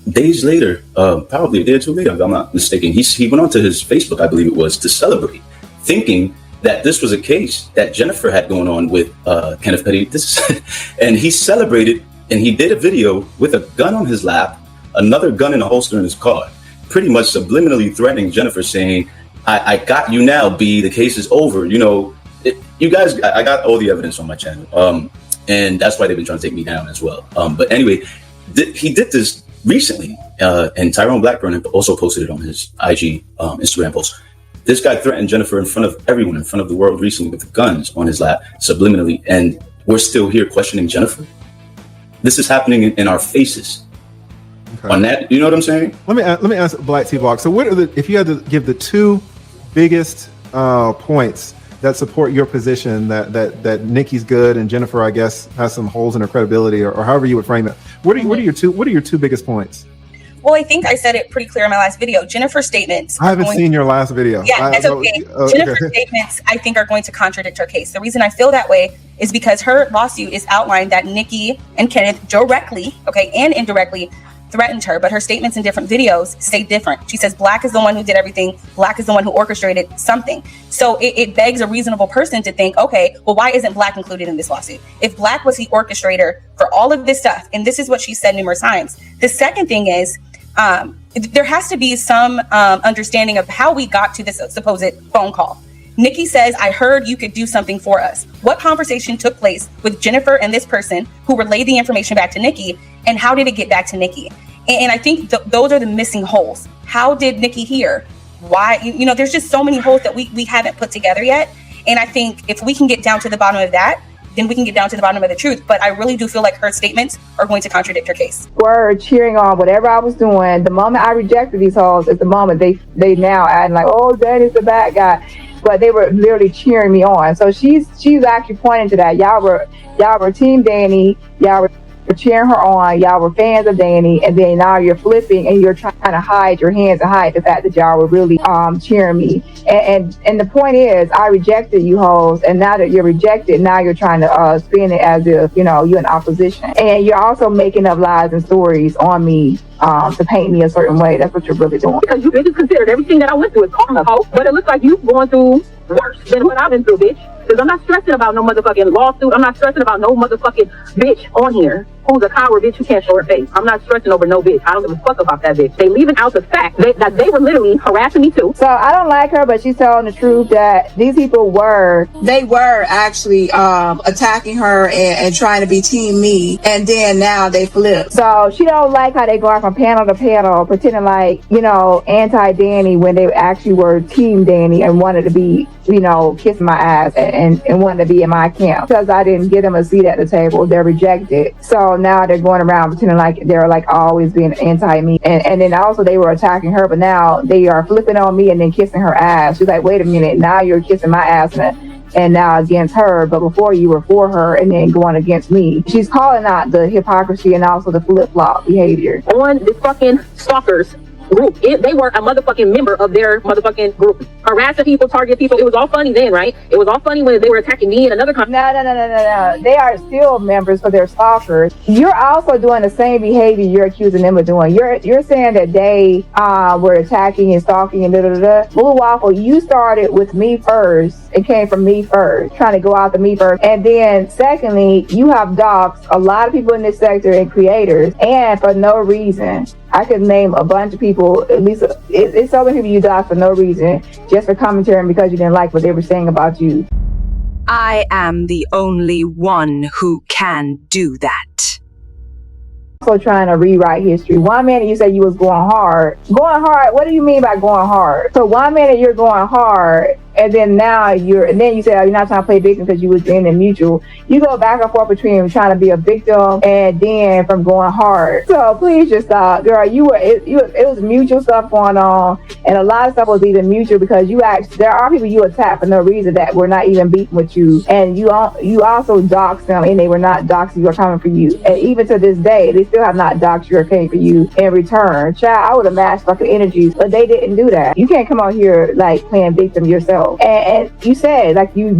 S16: days later, probably a day or two later, if I'm not mistaken, he went onto his Facebook, I believe it was, to celebrate, thinking that this was a case that Jennifer had going on with Kenneth Petty. And he celebrated And he did a video with a gun on his lap, another gun in a holster in his car, pretty much subliminally threatening Jennifer, saying, I got you now, B, the case is over. You know, you guys, I got all the evidence on my channel. And that's why they've been trying to take me down as well. But anyway, he did this recently, and Tyrone Blackburn also posted it on his IG Instagram post. This guy threatened Jennifer in front of everyone, in front of the world recently with guns on his lap, subliminally, and we're still here questioning Jennifer. This is happening in our faces. Okay. On that, you know what I'm saying?
S17: Let me ask Black T Block. So, what are if you had to give the two biggest points that support your position that Nikki's good and Jennifer, I guess, has some holes in her credibility, or however you would frame it? What are your two biggest points?
S18: Well, I think I said it pretty clear in my last video. Jennifer's statements.
S17: I haven't seen your last video.
S18: Yeah, that's okay. Jennifer's statements, I think, are going to contradict her case. The reason I feel that way is because her lawsuit is outlined that Nikki and Kenneth directly, and indirectly threatened her, but her statements in different videos say different. She says Black is the one who did everything. Black is the one who orchestrated something. So it begs a reasonable person to think, okay, well, why isn't Black included in this lawsuit? If Black was the orchestrator for all of this stuff, and this is what she said numerous times. The second thing is, there has to be some understanding of how we got to this supposed phone call. Nikki says, I heard you could do something for us. What conversation took place with Jennifer and this person who relayed the information back to Nikki, and how did it get back to Nikki? And I think those are the missing holes. How did Nikki hear? Why? There's just so many holes that we haven't put together yet. And I think if we can get down to the bottom of that, then we can get down to the bottom of the truth. But I really do feel like her statements are going to contradict her case.
S1: Were cheering on whatever I was doing. The moment I rejected these hoes is the moment they now adding like, oh, Danny's the bad guy. But they were literally cheering me on. So she's actually pointing to that. Y'all were Team Danny. Y'all were cheering her on. Y'all were fans of Danny, and then now you're flipping and you're trying to hide your hands and hide the fact that y'all were really cheering me. And the point is, I rejected you hoes, and now that you're rejected, now you're trying to spin it as if you're in opposition, and you're also making up lies and stories on me to paint me a certain way. That's what you're really doing.
S4: Because you bitches considered everything that I went through is karma, ho. But it looks like you've gone through worse than what I've been through, bitch. Because I'm not stressing about no motherfucking lawsuit. I'm not stressing about no motherfucking bitch on here who's a coward bitch who can't show her face. I'm not stressing over no bitch. I don't give a fuck about that bitch. They leaving out the fact that they were literally harassing me too.
S1: So I don't like her, but she's telling the truth that these people were
S22: actually attacking her and trying to be team me, and then now they flip.
S1: So she don't like how they going from panel to panel pretending like anti-Danny when they actually were team Danny and wanted to be kissing my ass and wanted to be in my camp. Because I didn't get them a seat at the table, they're rejected. So now they're going around pretending like they're like always being anti-me, and then also they were attacking her, but now they are flipping on me and then kissing her ass. She's like, wait a minute, now you're kissing my ass and now against her, but before you were for her and then going against me. She's calling out the hypocrisy and also the flip-flop behavior
S4: on the fucking stalkers group. They were a motherfucking member of their motherfucking group, harassing people, target people. It was all funny then, right? It was all funny when they were attacking me and another company.
S1: No. They are still members for their stalkers. You're also doing the same behavior you're accusing them of doing. You're saying that they were attacking and stalking and Blue Waffle, you started with me first. It came from me first, trying to go after me first. And then secondly, you have doxed a lot of people in this sector and creators, and for no reason. I could name a bunch of people, at least it's so many people you doxed for no reason, just for commentary and because you didn't like what they were saying about you.
S10: I am the only one who can do that.
S1: Also trying to rewrite history. 1 minute you say you was going hard. Going hard, what do you mean by going hard? So 1 minute you're going hard, and then you say, oh, you're not trying to play victim because you was in a mutual. You go back and forth between trying to be a victim and then from going hard. So please just stop, girl. It was mutual stuff going on, and a lot of stuff was even mutual because there are people you attack for no reason that were not even beefing with you, and you also doxed them, and they were not doxing you or coming for you. And even to this day, they still have not doxed you or came for you in return. Child, I would have matched fucking energies, but they didn't do that. You can't come out here like playing victim yourself. though. And you said like you're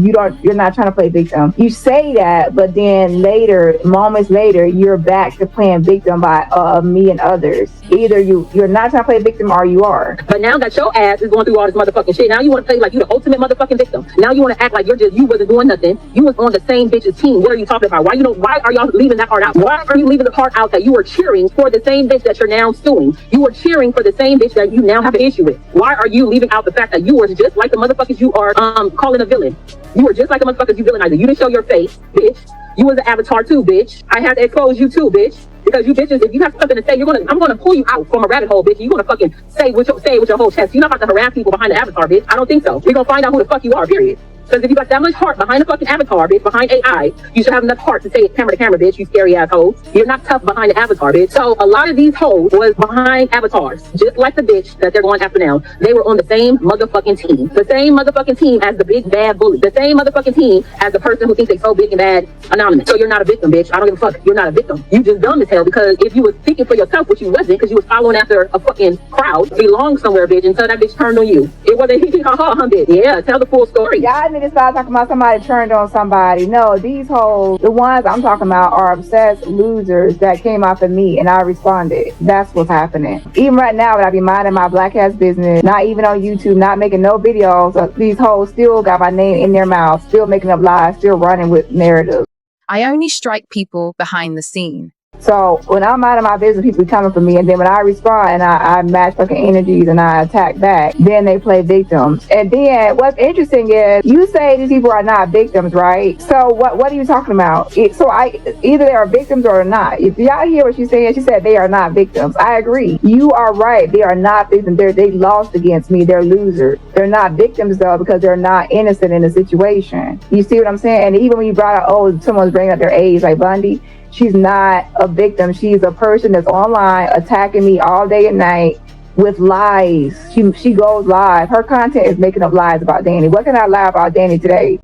S1: not trying to play victim. You say that, but then later, moments later, you're back to playing victim by me and others. Either you're not trying to play victim or you are.
S4: But now that your ass is going through all this motherfucking shit, now you want to play like you the ultimate motherfucking victim. Now you want to act like you wasn't doing nothing. You was on the same bitch's team. What are you talking about? Why are y'all leaving that part out? Why are you leaving the part out that you were cheering for the same bitch that you're now suing? You were cheering for the same bitch that you now have an issue with. Why are you leaving out the fact that you were just like the motherfuckers you are calling a villain? You were just like the motherfuckers you villainizer. You didn't show your face, bitch. You was an avatar too, bitch. I had to expose you too, bitch. Because you bitches, if you have something to say, I'm gonna pull you out from a rabbit hole, bitch. You're gonna fucking say with your whole chest. You're not about to harass people behind the avatar, bitch. I don't think so. We're gonna find out who the fuck you are, period. Because if you got that much heart behind the fucking avatar, bitch, behind AI, you should have enough heart to say it camera to camera, bitch, you scary ass hoes. You're not tough behind the avatar, bitch. So a lot of these hoes was behind avatars, just like the bitch that they're going after now. They were on the same motherfucking team. The same motherfucking team as the big bad bully. The same motherfucking team as the person who thinks they so big and bad anonymous. So you're not a victim, bitch. I don't give a fuck. You're not a victim. You just dumb as hell because if you was speaking for yourself, which you wasn't, because you was following after a fucking crowd, belonged somewhere, bitch, until that bitch turned on you. It wasn't he ha ha, bitch. Yeah, tell the full story.
S1: Y'all niggas start talking about somebody turned on somebody. No, these hoes, the ones I'm talking about are obsessed losers that came after me and I responded. That's what's happening. Even right now, when I be minding my black ass business, not even on YouTube, not making no videos, these hoes still got my name in their mouth, still making up lies, still running with narratives.
S3: I only strike people behind the scene.
S1: So when I'm out of my business, people be coming for me, and then when I respond and I match fucking energies and I attack back, then they play victims. And then what's interesting is you say these people are not victims, right? So what are you talking about? Either they are victims or not. If y'all hear what she's saying, she said they are not victims. I agree. You are right. They are not victims. They lost against me. They're losers. They're not victims though because they're not innocent in the situation. You see what I'm saying? And even when you brought up, someone's bringing up their age, like Bundy. She's not a victim. She's a person that's online attacking me all day and night with lies. She goes live. Her content is making up lies about Danny. What can I lie about Danny today?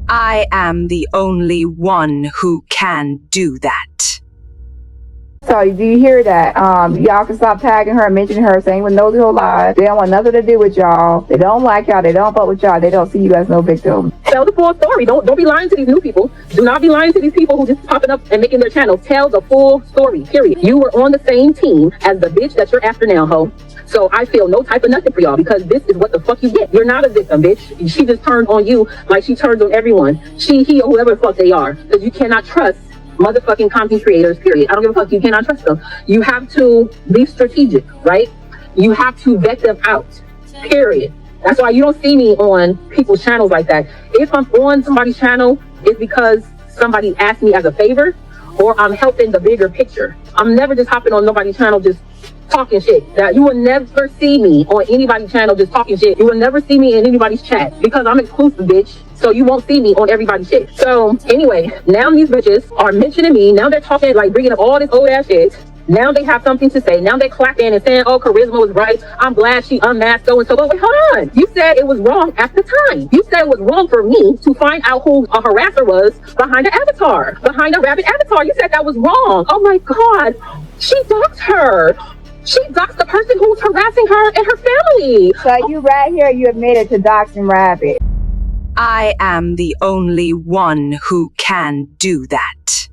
S10: I am the only one who can do that.
S1: So do you hear that? Y'all can stop tagging her and mentioning her, saying with no little lies. They don't want nothing to do with y'all. They don't like y'all. They don't fuck with y'all. They don't see you as no victim.
S4: Tell the full story. Don't be lying to these new people. Do not be lying to these people who just popping up and making their channels. Tell the full story, period. You were on the same team as the bitch that you're after now, ho. So I feel no type of nothing for y'all because this is what the fuck you get. You're not a victim, bitch. She just turned on you like she turns on everyone. She, he, or whoever the fuck they are. Because you cannot trust motherfucking content creators, period. I don't give a fuck. You cannot trust them. You have to be strategic, right? You have to vet them out, period. That's why you don't see me on people's channels like that. If I'm on somebody's channel, it's because somebody asked me as a favor or I'm helping the bigger picture. I'm never just hopping on nobody's channel just talking shit. That you will never see me on anybody's channel just talking shit. You will never see me in anybody's chat because I'm exclusive, bitch. So you won't see me on everybody's shit. So anyway, now these bitches are mentioning me. Now they're talking, like bringing up all this old ass shit. Now they have something to say. Now they clapping and saying, oh, Charisma was right. I'm glad she unmasked so and so. But wait, hold on. You said it was wrong at the time. You said it was wrong for me to find out who a harasser was behind the avatar, behind the rabbit avatar. You said that was wrong. Oh my God. She doxed her. She doxed the person who's harassing her and her family.
S1: So you right here, you admitted to doxing Rabbit.
S10: I am the only one who can do that.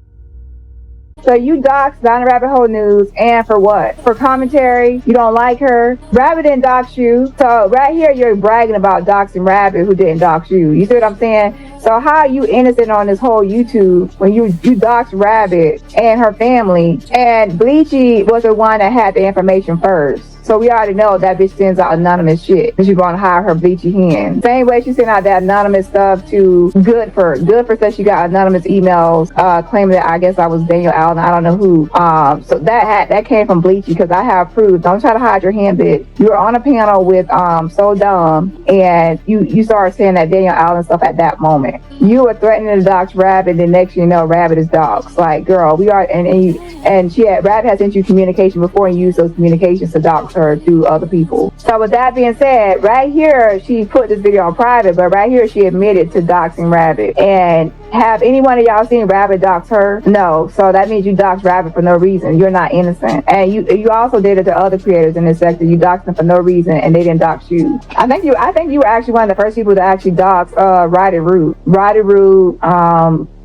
S1: So you doxed Donna Rabbit Hole News, and for what? For commentary? You don't like her? Rabbit didn't dox you. So right here, you're bragging about doxing Rabbit who didn't dox you. You see what I'm saying? So how are you innocent on this whole YouTube when you doxed Rabbit and her family? And Bleachy was the one that had the information first. So we already know that bitch sends out anonymous shit. And she's gonna hire her bleachy hand. Same way she sent out that anonymous stuff to Goodford. Goodford said she got anonymous emails claiming that I guess I was Daniel Allen. I don't know who. So that came from Bleachy because I have proof. Don't try to hide your hand, bitch. You were on a panel with So Dumb, and you started saying that Daniel Allen stuff at that moment. You were threatening to dox Rabbit, and next you know Rabbit is doxed. Like, girl, we are, and Rabbit has sent you communication before and used those communications to dox her to other people. So with that being said, right here, she put this video on private, but right here she admitted to doxing Rabbit. And have any one of y'all seen Rabbit dox her? No. So that means you doxed Rabbit for no reason. You're not innocent. And you also did it to other creators in this sector. You doxed them for no reason and they didn't dox you. I think you were actually one of the first people to actually dox Roddy Root,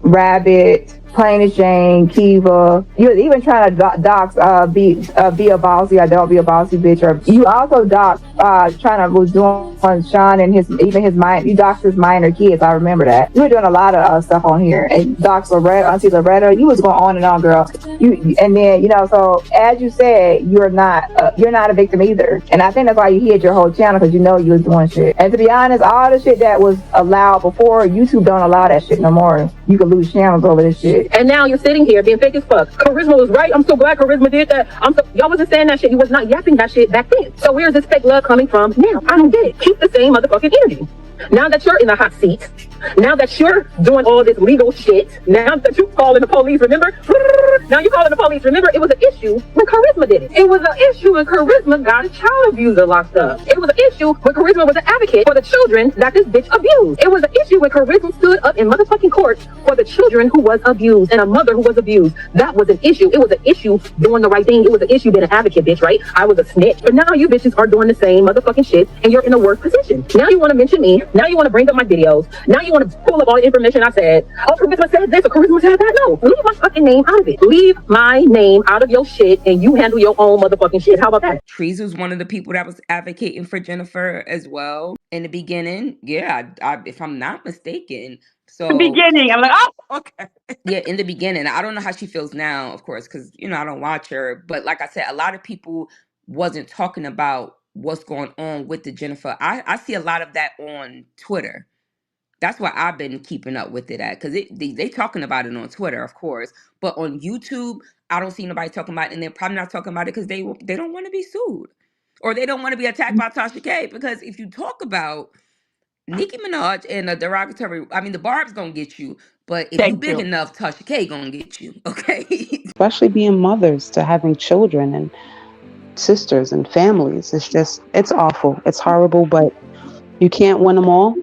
S1: Rabbit, Plain as Jane, Kiva. You're even trying to dox be a bossy or don't be a bossy bitch. Or you also dox was doing Sean and his mind. You doxed his minor kids. I remember that. You were doing a lot of stuff on here. And dox Auntie Loretta. You was going on and on, girl. And then so as you said, you're not a victim either. And I think that's why you hid your whole channel, because you know you was doing shit. And to be honest, all the shit that was allowed before, YouTube don't allow that shit no more. You could lose channels over this shit.
S4: And now you're sitting here being fake as fuck. Charisma was right. I'm so glad Charisma did that. Y'all wasn't saying that shit. You was not yapping that shit back then. So where's this fake love coming from now? I don't get it. Keep the same motherfucking energy. Now that you're in the hot seat, now that you're doing all this legal shit, now that you calling the police, remember? Now you calling the police. Remember, it was an issue when Charisma did it. It was an issue when Charisma got a child abuser locked up. It was an issue when Charisma was an advocate for the children that this bitch abused. It was an issue when Charisma stood up in motherfucking court for the children who was abused and a mother who was abused. That was an issue. It was an issue doing the right thing. It was an issue being an advocate, bitch, right? I was a snitch. But now you bitches are doing the same motherfucking shit and you're in a worse position. Now you want to mention me. Now you want to bring up my videos. Now you want to pull up all the information I said. Oh, Charisma said this or Charisma said that. No, leave my fucking name out of it. Leave my name out of your shit and you handle your own motherfucking shit. How about that?
S15: Trees was one of the people that was advocating for Jennifer as well in the beginning. Yeah, if I'm not mistaken. So
S4: the beginning, I'm like, oh, okay.
S15: Yeah, in the beginning. I don't know how she feels now, of course, because I don't watch her. But like I said, a lot of people wasn't talking about what's going on with the Jennifer. I see a lot of that on Twitter. That's why I've been keeping up with it at, because they talking about it on Twitter, of course, but on YouTube, I don't see nobody talking about it, and they're probably not talking about it because they don't want to be sued, or they don't want to be attacked by Tasha K. Because if you talk about Nicki Minaj and a derogatory, the Barb's gonna get you, but if you big enough, Tasha K gonna get you, okay?
S20: Especially being mothers to having children and sisters and families. It's awful. It's horrible, but you can't win them all.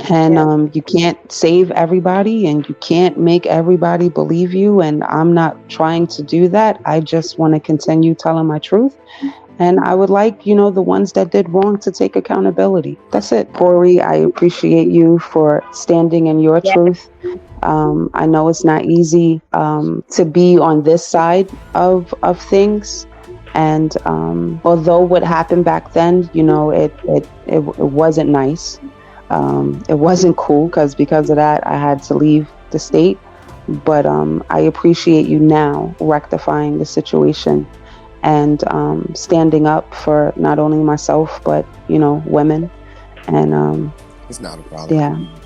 S20: And you can't save everybody and you can't make everybody believe you. And I'm not trying to do that. I just want to continue telling my truth. And I would like, the ones that did wrong to take accountability. That's it. Corey, I appreciate you for standing in your truth. I know it's not easy to be on this side of things. And although what happened back then, it wasn't nice. It wasn't cool because of that I had to leave the state, but I appreciate you now rectifying the situation and standing up for not only myself but women, and
S2: it's not a problem.
S20: Yeah,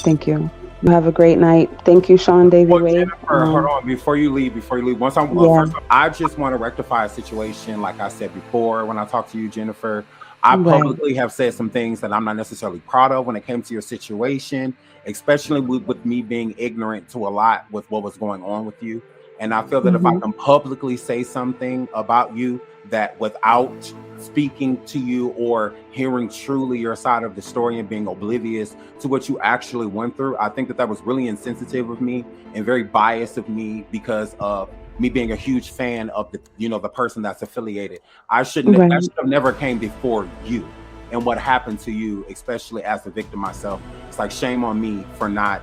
S20: thank you. Have a great night. Thank you, Sean David Wade.
S7: Jennifer, hold on, before you leave, first, I just want to rectify a situation. Like I said before, when I talked to you, Jennifer, I publicly have said some things that I'm not necessarily proud of when it came to your situation, especially with me being ignorant to a lot with what was going on with you. And I feel that if I can publicly say something about you that without speaking to you or hearing truly your side of the story and being oblivious to what you actually went through, I think that was really insensitive of me and very biased of me because of me being a huge fan of the person that's affiliated. I should have never came before you and what happened to you, especially as the victim myself. It's like shame on me for not,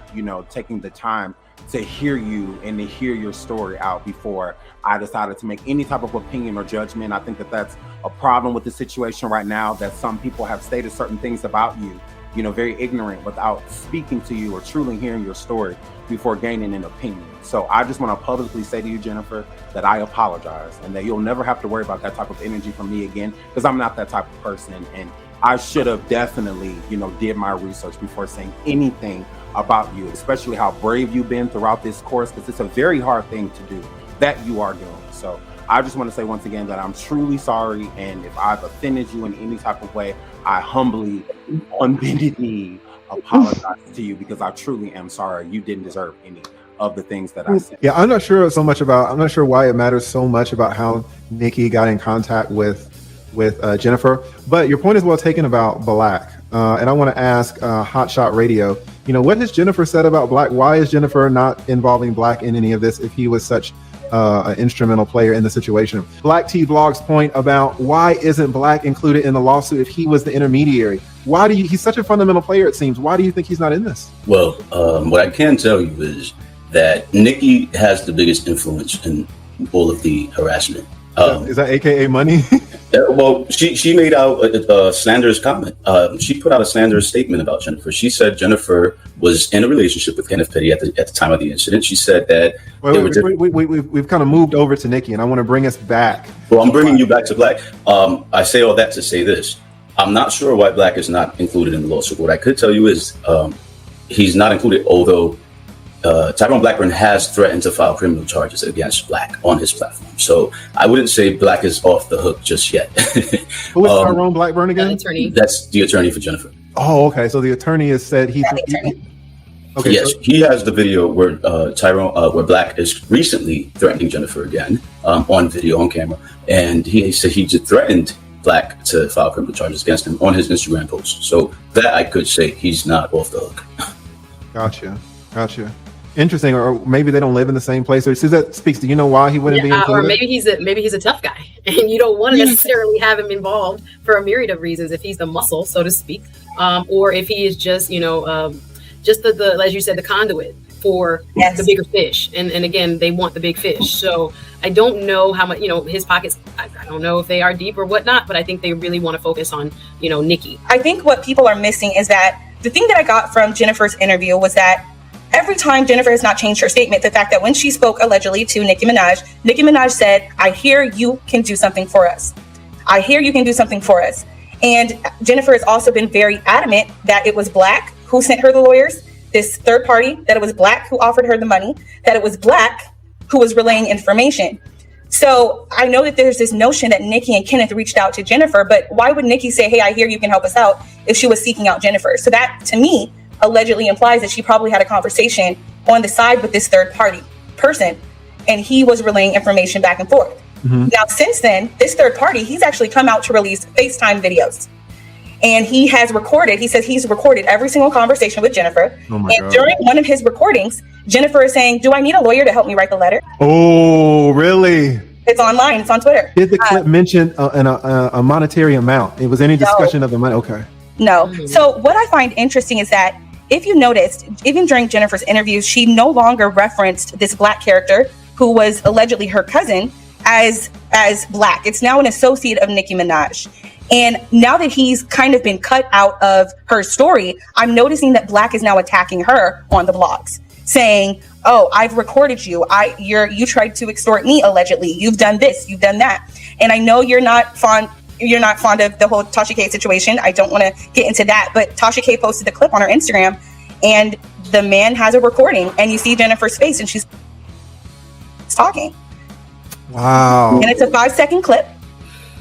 S7: taking the time to hear you and to hear your story out before I decided to make any type of opinion or judgment. I think that that's a problem with the situation right now, that some people have stated certain things about you, very ignorant without speaking to you or truly hearing your story before gaining an opinion. So I just want to publicly say to you, Jennifer, that I apologize and that you'll never have to worry about that type of energy from me again, because I'm not that type of person. And I should have definitely, did my research before saying anything about you, especially how brave you've been throughout this course, because it's a very hard thing to do that you are doing. So I just want to say once again that I'm truly sorry. And if I've offended you in any type of way, I humbly, on bended knee, apologize to you, because I truly am sorry. You didn't deserve any of the things that I said.
S17: Yeah, I'm not sure why it matters so much about how Nikki got in contact with with Jennifer. But your point is well taken about Black. And I want to ask Hotshot Radio, what has Jennifer said about Black? Why is Jennifer not involving Black in any of this if he was such an instrumental player in the situation? Black T Blog's point about why isn't Black included in the lawsuit if he was the intermediary? He's such a fundamental player, it seems. Why do you think he's not in this?
S16: Well, what I can tell you is that Nikki has the biggest influence in all of the harassment.
S17: Is that AKA money?
S16: Well, she made out a slanderous comment. She put out a slanderous statement about Jennifer. She said Jennifer was in a relationship with Kenneth Petty at the time of the incident. She said that
S17: we've kind of moved over to Nikki, and I want to bring us back.
S16: Well, I'm bringing you back to Black. I say all that to say this. I'm not sure why Black is not included in the lawsuit. What I could tell you is he's not included, although Tyrone Blackburn has threatened to file criminal charges against Black on his platform. So I wouldn't say Black is off the hook just yet.
S17: Who is Tyrone Blackburn again?
S16: That's the attorney for Jennifer.
S17: Oh, okay. So the attorney has said
S16: Okay. Yes, he has the video where where Black is recently threatening Jennifer again on video, on camera, and he said he just threatened Black to file criminal charges against him on his Instagram post. So that I could say he's not off the hook.
S17: Gotcha. Interesting, or maybe they don't live in the same place. Or Suzette speaks. Do you know why he wouldn't be included?
S21: Or maybe he's a tough guy, and you don't want to necessarily have him involved for a myriad of reasons. If he's the muscle, so to speak, or if he is just just the as you said, the conduit for the bigger fish. And again, they want the big fish. So I don't know how much his pockets. I don't know if they are deep or whatnot, but I think they really want to focus on Nikki.
S18: I think what people are missing is that the thing that I got from Jennifer's interview was that every time Jennifer has not changed her statement, the fact that when she spoke allegedly to Nicki Minaj said, "I hear you can do something for us. I hear you can do something for us." And Jennifer has also been very adamant that it was Black who sent her the lawyers, this third party, that it was Black who offered her the money, that it was Black who was relaying information. So I know that there's this notion that Nikki and Kenneth reached out to Jennifer, but why would Nikki say, "Hey, I hear you can help us out," if she was seeking out Jennifer? So that, to me, allegedly implies that she probably had a conversation on the side with this third party person, and he was relaying information back and forth. Mm-hmm. Now, since then, this third party, he's actually come out to release FaceTime videos. And he says he's recorded every single conversation with Jennifer. And during one of his recordings, Jennifer is saying, "Do I need a lawyer to help me write the letter?"
S17: Oh, really?
S18: It's online. It's on Twitter.
S17: Did the clip mention a monetary amount? It was any discussion of the money? Okay.
S18: No. So what I find interesting is that if you noticed, even during Jennifer's interviews, she no longer referenced this Black character who was allegedly her cousin as Black. It's now an associate of Nicki Minaj. And now that he's kind of been cut out of her story, I'm noticing that Black is now attacking her on the blogs, saying, "Oh, I've recorded you. You tried to extort me allegedly. You've done this, you've done that." And I know you're not fond of the whole Tasha K situation. I don't want to get into that, but Tasha K posted the clip on her Instagram, and the man has a recording, and you see Jennifer's face, and she's talking.
S17: Wow.
S18: And it's a 5-second clip,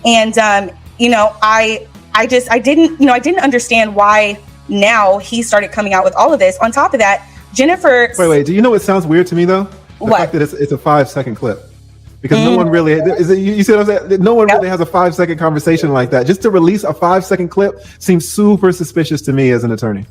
S18: and I didn't understand why now he started coming out with all of this. On top of that, Jennifer.
S17: Wait. Do you know what sounds weird to me though? The fact that it's a 5-second clip. Because no one really you see what I'm saying? No one really has a 5-second conversation like that. Just to release a 5-second clip seems super suspicious to me as an attorney.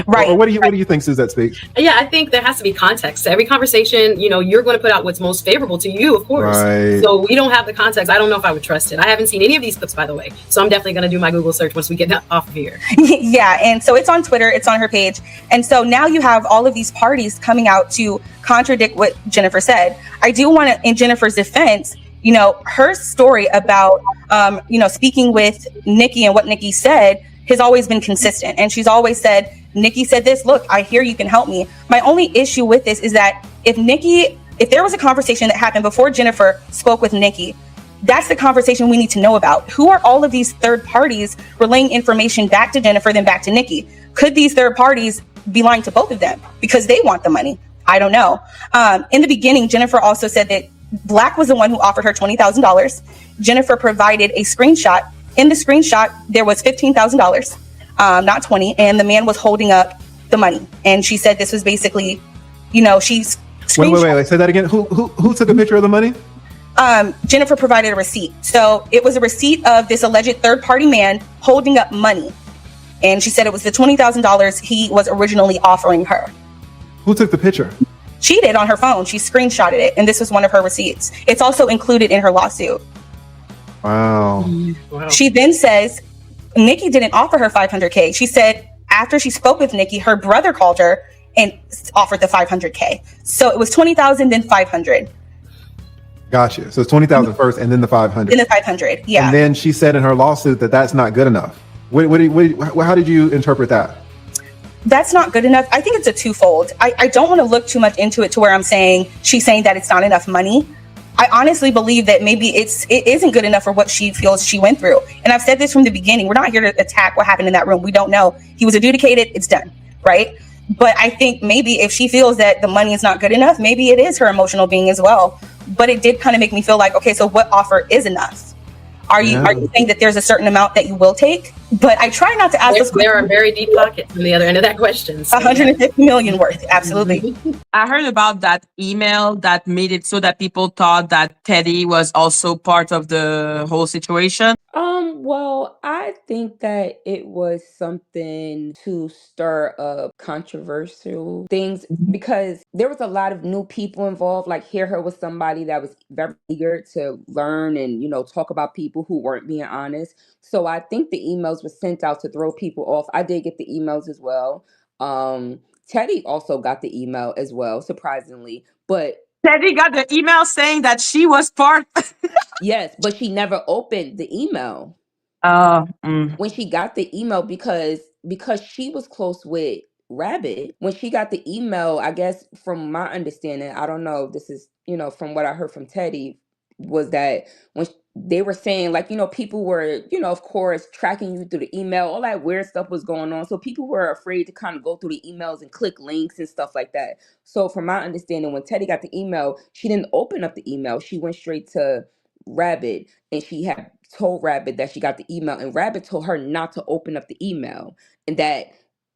S18: Right.
S17: Or what do you think, Suzette speaks?
S21: Yeah, I think there has to be context to every conversation. You're going to put out what's most favorable to you, of course.
S17: Right.
S21: So we don't have the context. I don't know if I would trust it. I haven't seen any of these clips, by the way. So I'm definitely going to do my Google search once we get off of here.
S18: Yeah, and so it's on Twitter. It's on her page. And so now you have all of these parties coming out to contradict what Jennifer said. I do want to, in Jennifer's defense, her story about, speaking with Nikki and what Nikki said has always been consistent. And she's always said, "Nikki said this, look, I hear you can help me." My only issue with this is that if there was a conversation that happened before Jennifer spoke with Nikki, that's the conversation we need to know about. Who are all of these third parties relaying information back to Jennifer, then back to Nikki? Could these third parties be lying to both of them because they want the money? I don't know. In the beginning, Jennifer also said that Black was the one who offered her $20,000. Jennifer provided a screenshot. In the screenshot, there was $15,000, not 20, and the man was holding up the money. And she said this was basically, she's
S17: Wait, say that again. Who took a picture of the money?
S18: Jennifer provided a receipt. So it was a receipt of this alleged third-party man holding up money. And she said it was the $20,000 he was originally offering her.
S17: Who took the picture?
S18: She did on her phone. She screenshotted it, and this was one of her receipts. It's also included in her lawsuit.
S17: Wow.
S18: She then says Nikki didn't offer her $500K. She said after she spoke with Nikki, her brother called her and offered the $500K. So it was $20,000, then $500.
S17: Gotcha. So it's 20,000 first, and then the 500.
S18: Then the 500. Yeah.
S17: And then she said in her lawsuit that that's not good enough. How did you interpret that?
S18: That's not good enough. I think it's a twofold. I don't want to look too much into it to where she's saying that it's not enough money. I honestly believe that maybe it isn't good enough for what she feels she went through. And I've said this from the beginning. We're not here to attack what happened in that room. We don't know. He was adjudicated. It's done. Right. But I think maybe if she feels that the money is not good enough, maybe it is her emotional being as well. But it did kind of make me feel like, okay, so what offer is enough? Are you saying that there's a certain amount that you will take? But I try not to ask
S21: There are very deep pockets on the other end of that question. So.
S18: 150 million worth, absolutely.
S14: I heard about that email that made it so that people thought that Teddy was also part of the whole situation.
S15: Well, I think that it was something to stir up controversial things because there was a lot of new people involved. Like here was somebody that was very eager to learn and, talk about people who weren't being honest. So I think the emails were sent out to throw people off. I did get the emails as well. Teddy also got the email as well, surprisingly. But
S14: Teddy got the email saying that she was part.
S15: Yes, but she never opened the email. When she got the email, because she was close with Rabbit, when she got the email, I guess from my understanding, I don't know, this is, from what I heard from Teddy, was that when they were saying like, people were, of course, tracking you through the email, all that weird stuff was going on. So people were afraid to kind of go through the emails and click links and stuff like that. So from my understanding, when Teddy got the email, she didn't open up the email. She went straight to Rabbit and she had told Rabbit that she got the email, and Rabbit told her not to open up the email and that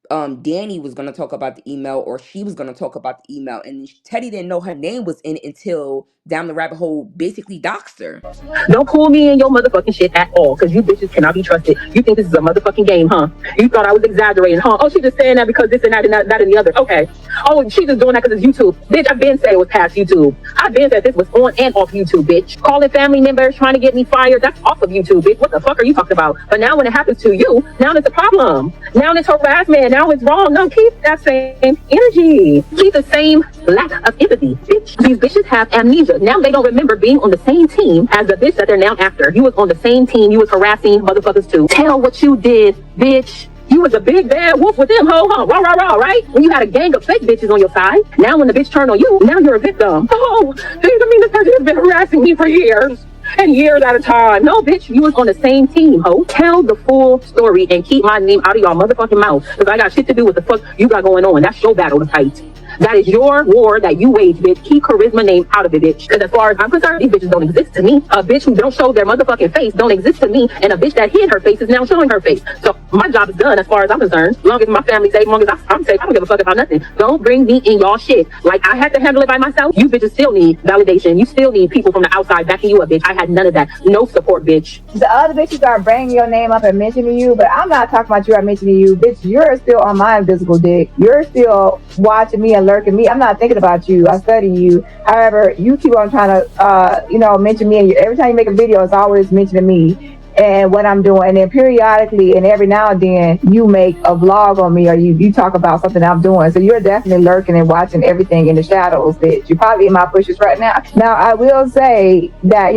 S15: Danny was going to talk about the email or she was going to talk about the email, and Teddy didn't know her name was in it until Down the Rabbit Hole basically doxed her.
S4: Don't pull me in your motherfucking shit at all, because you bitches cannot be trusted. You think this is a motherfucking game, huh? You thought I was exaggerating, huh? Oh, she's just saying that because this and that and that and the other. Okay. Oh, she's just doing that because it's YouTube. Bitch, I've been said it was past YouTube. I've been said this was on and off YouTube, bitch. Calling family members, trying to get me fired, that's off of YouTube, bitch. What the fuck are you talking about? But now when it happens to you, now it's a problem. Now it's harassment. Now it's wrong. No, keep that same energy. Keep the same lack of empathy, bitch. These bitches have amnesia. Now they don't remember being on the same team as the bitch that they're now after. You was on the same team. You was harassing motherfuckers too. Tell what you did, bitch. You was a big bad wolf with them, ho, rah, rah, rah, right? When you had a gang of fake bitches on your side. Now when the bitch turned on you, now you're a victim. Oh, this person has been harassing me for years. And years at a time. No, bitch, you was on the same team, ho. Tell the full story and keep my name out of y'all motherfucking mouth. Because I got shit to do with the fuck you got going on. That's your battle to fight. That is your war that you wage, bitch. Keep charisma name out of it, bitch. Because as far as I'm concerned, these bitches don't exist to me. A bitch who don't show their motherfucking face don't exist to me. And a bitch that hid her face is now showing her face. So my job is done as far as I'm concerned. As long as my family's safe, as long as I'm safe, I don't give a fuck about nothing. Don't bring me in y'all shit. Like I had to handle it by myself. You bitches still need validation. You still need people from the outside backing you up, bitch. I had none of that. No support, bitch.
S1: The other bitches are bringing your name up and mentioning you, but I'm not talking about you. I'm mentioning you, bitch. You're still on my invisible dick. You're still watching me and lurking me. I'm not thinking about you. I study you. However, you keep on trying to, mention me, and every time you make a video, it's always mentioning me and what I'm doing. And then periodically and every now and then you make a vlog on me or you talk about something I'm doing. So you're definitely lurking and watching everything in the shadows, bitch. You're probably in my pushes right now. Now, I will say that,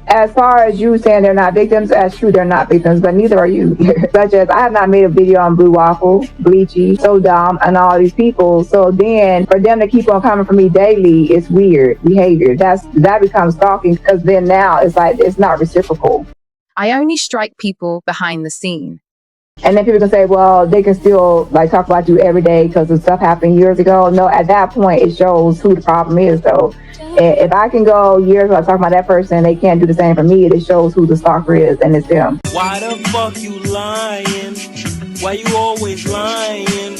S1: as far as you saying they're not victims, that's true, they're not victims, but neither are you. Such as I have not made a video on Blue Waffle, Bleachy, So Dumb, and all these people. So then for them to keep on coming for me daily, it's weird behavior. That becomes stalking, because then now it's like, it's not reciprocal.
S3: I only strike people behind the scene.
S1: And then people can say, well, they can still talk about you every day because of stuff happened years ago. No, at that point, it shows who the problem is, though. If I can go years without talking about that person, they can't do the same for me. It shows who the stalker is, and it's them.
S5: Why the fuck you lying? Why you always lying?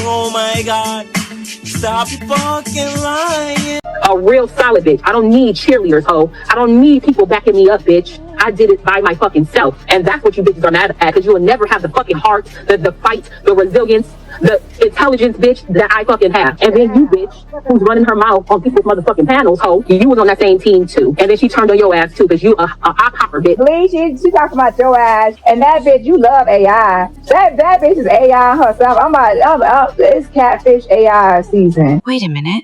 S5: Oh my God. Stop fucking lying.
S4: A real solid bitch. I don't need cheerleaders, ho. I don't need people backing me up, bitch. I did it by my fucking self. And that's what you bitches are mad at, because you will never have the fucking heart, the fight, the resilience, the intelligence, bitch, that I fucking have. And then you, bitch, who's running her mouth on people's motherfucking panels, ho, you was on that same team too. And then she turned on your ass too, because you a hop hopper, bitch.
S1: Please, she talking about your ass, and that bitch, you love AI. That bitch is AI herself. It's catfish AI season.
S10: Wait a minute.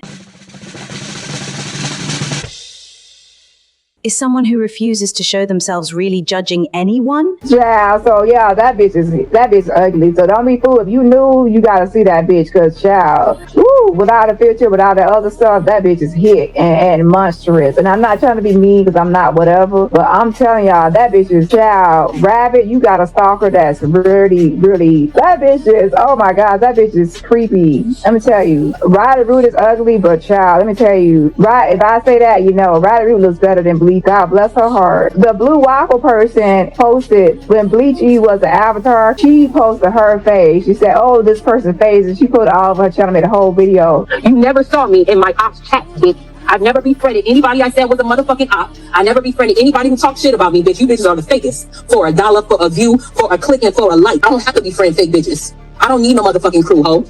S10: Is someone who refuses to show themselves really judging anyone?
S1: Yeah, so yeah, that bitch is ugly. So don't be fooled. If you knew, you gotta see that bitch, cause child, woo, without a filter, without the other stuff, that bitch is hit and monstrous. And I'm not trying to be mean, cause I'm not whatever, but I'm telling y'all, that bitch is child. Rabbit, you got a stalker that's really, really, that bitch is, oh my god, that bitch is creepy. Let me tell you, Ryder Root is ugly, but child, let me tell you, right? If I say that, you know, Ryder Root looks better than Bleach. God bless her heart. The blue waffle person posted when Bleach E was the avatar. She posted her face. She said, "Oh, this person's face," and she put all of her channel, made a whole video.
S4: You never saw me in my ops chat, bitch. I've never befriended anybody I said was a motherfucking op. I never befriended anybody who talked shit about me, bitch. You bitches are the fakest. For $1, for a view, for a click, and for a like. I don't have to befriend fake bitches. I don't need no motherfucking crew, ho.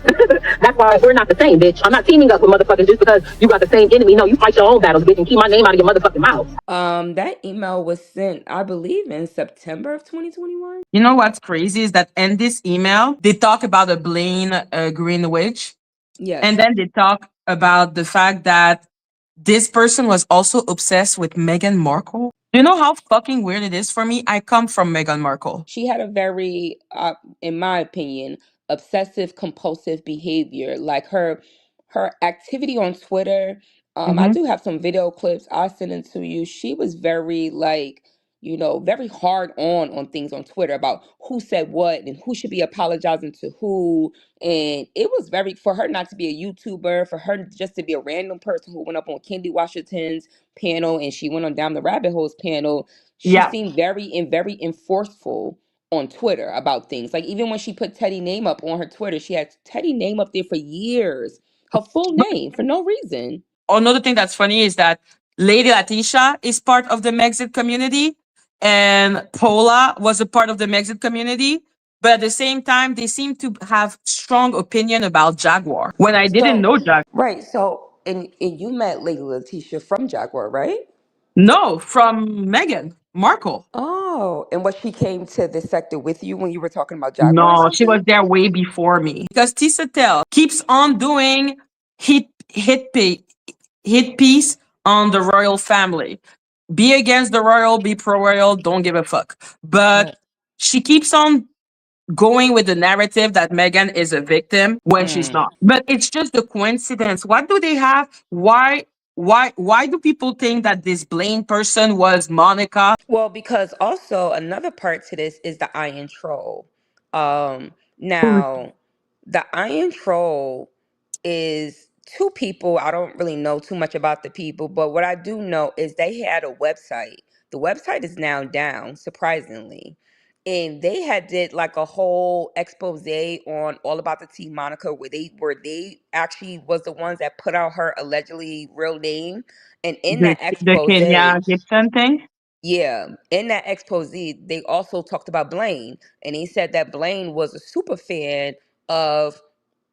S4: That's why we're not the same, bitch. I'm not teaming up with motherfuckers just because you got the same enemy. No, you fight your own battles, bitch, and keep my name out of your motherfucking mouth.
S15: That email was sent, I believe, in September of 2021.
S14: You know what's crazy is that in this email, they talk about a Blaine Greenwich.
S15: Yes.
S14: And then they talk about the fact that this person was also obsessed with Meghan Markle. Do you know how fucking weird it is for me? I come from Meghan Markle.
S15: She had a very, in my opinion, obsessive compulsive behavior. Like her activity on Twitter. I do have some video clips. I'll send it to you. She was very very hard on things on Twitter about who said what and who should be apologizing to who. And it was very, for her not to be a YouTuber, for her just to be a random person who went up on Kendi Washington's panel and she went on Down the Rabbit Hole's panel. She seemed very enforceful on Twitter about things. Like even when she put Teddy's name up on her Twitter, she had Teddy's name up there for years. Her full name for no reason.
S14: Another thing that's funny is that Lady Letitia is part of the Mexit community and Paula was a part of the Mexit community. But at the same time, they seem to have strong opinion about Jaguar when I didn't know Jaguar.
S15: Right. So, and you met Lady Letitia from Jaguar, right?
S14: No, from Meghan Markle.
S15: Oh, and what, she came to this sector with you when you were talking about Jaguar? or
S14: No,
S15: something?
S14: she was there way before me. Because Tisa Tell keeps on doing hit piece on the royal family. Be against the royal, be pro-royal, don't give a fuck. But she keeps on going with the narrative that Meghan is a victim when she's not. But it's just a coincidence. What do they have? Why do people think that this Blaine person was Monica?
S15: Well, because also another part to this is the Iron Troll. Now, the Iron Troll is two people. I don't really know too much about the people, but what I do know is they had a website. The website is now down, surprisingly. And they had did like a whole expose on all about the Team Monica, where they actually was the ones that put out her allegedly real name. And in that
S14: The
S15: expose,
S14: Kenya Gibson thing?
S15: yeah, in that expose, they also talked about Blaine, and he said that Blaine was a super fan of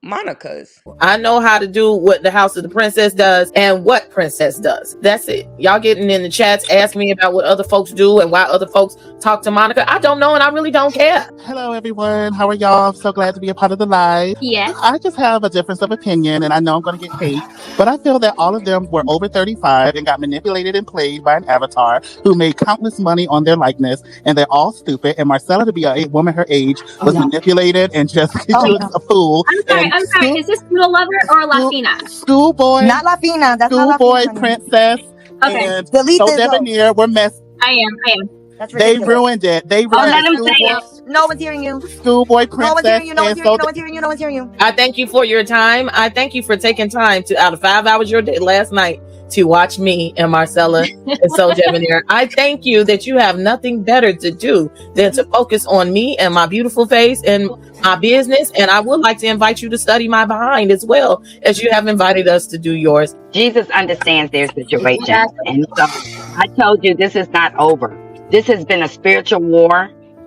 S15: Monica's.
S2: I know how to do what the House of the Princess does and what Princess does. That's it. Y'all getting in the chats, ask me about what other folks do and why other folks talk to Monica. I don't know, and I really don't care.
S9: Hello, everyone. How are y'all? I'm so glad to be a part of the live.
S23: Yes.
S9: I just have a difference of opinion, and I know I'm going to get hate, but I feel that all of them were over 35 and got manipulated and played by an avatar who made countless money on their likeness, and they're all stupid. And Marcella, to be a woman her age, was manipulated and just she was a fool.
S23: I'm sorry. Is this Poodle Lover or Lafina?
S9: Schoolboy.
S23: Not Lafina. That's not
S9: Schoolboy,
S23: Lafina.
S9: Princess,
S23: Okay.
S9: and
S23: Delete
S9: So
S23: this
S9: Debonair were messed.
S23: I am. That's
S9: They
S23: ridiculous.
S9: ruined it. They ruined
S23: let him
S9: it.
S23: say it. No one's hearing you.
S9: Schoolboy, Princess,
S23: No one's hearing you. No one's
S9: and
S23: hearing you.
S9: so
S23: No one's hearing you. No one's hearing you.
S2: I thank you for your time. I thank you for taking time to, out of 5 hours your day last night, to watch me and Marcella and Soul Debonair. I thank you that you have nothing better to do than to focus on me and my beautiful face and my business. And I would like to invite you to study my behind as well as you have invited us to do yours.
S6: Jesus understands their situation. And so I told you this is not over. This has been a spiritual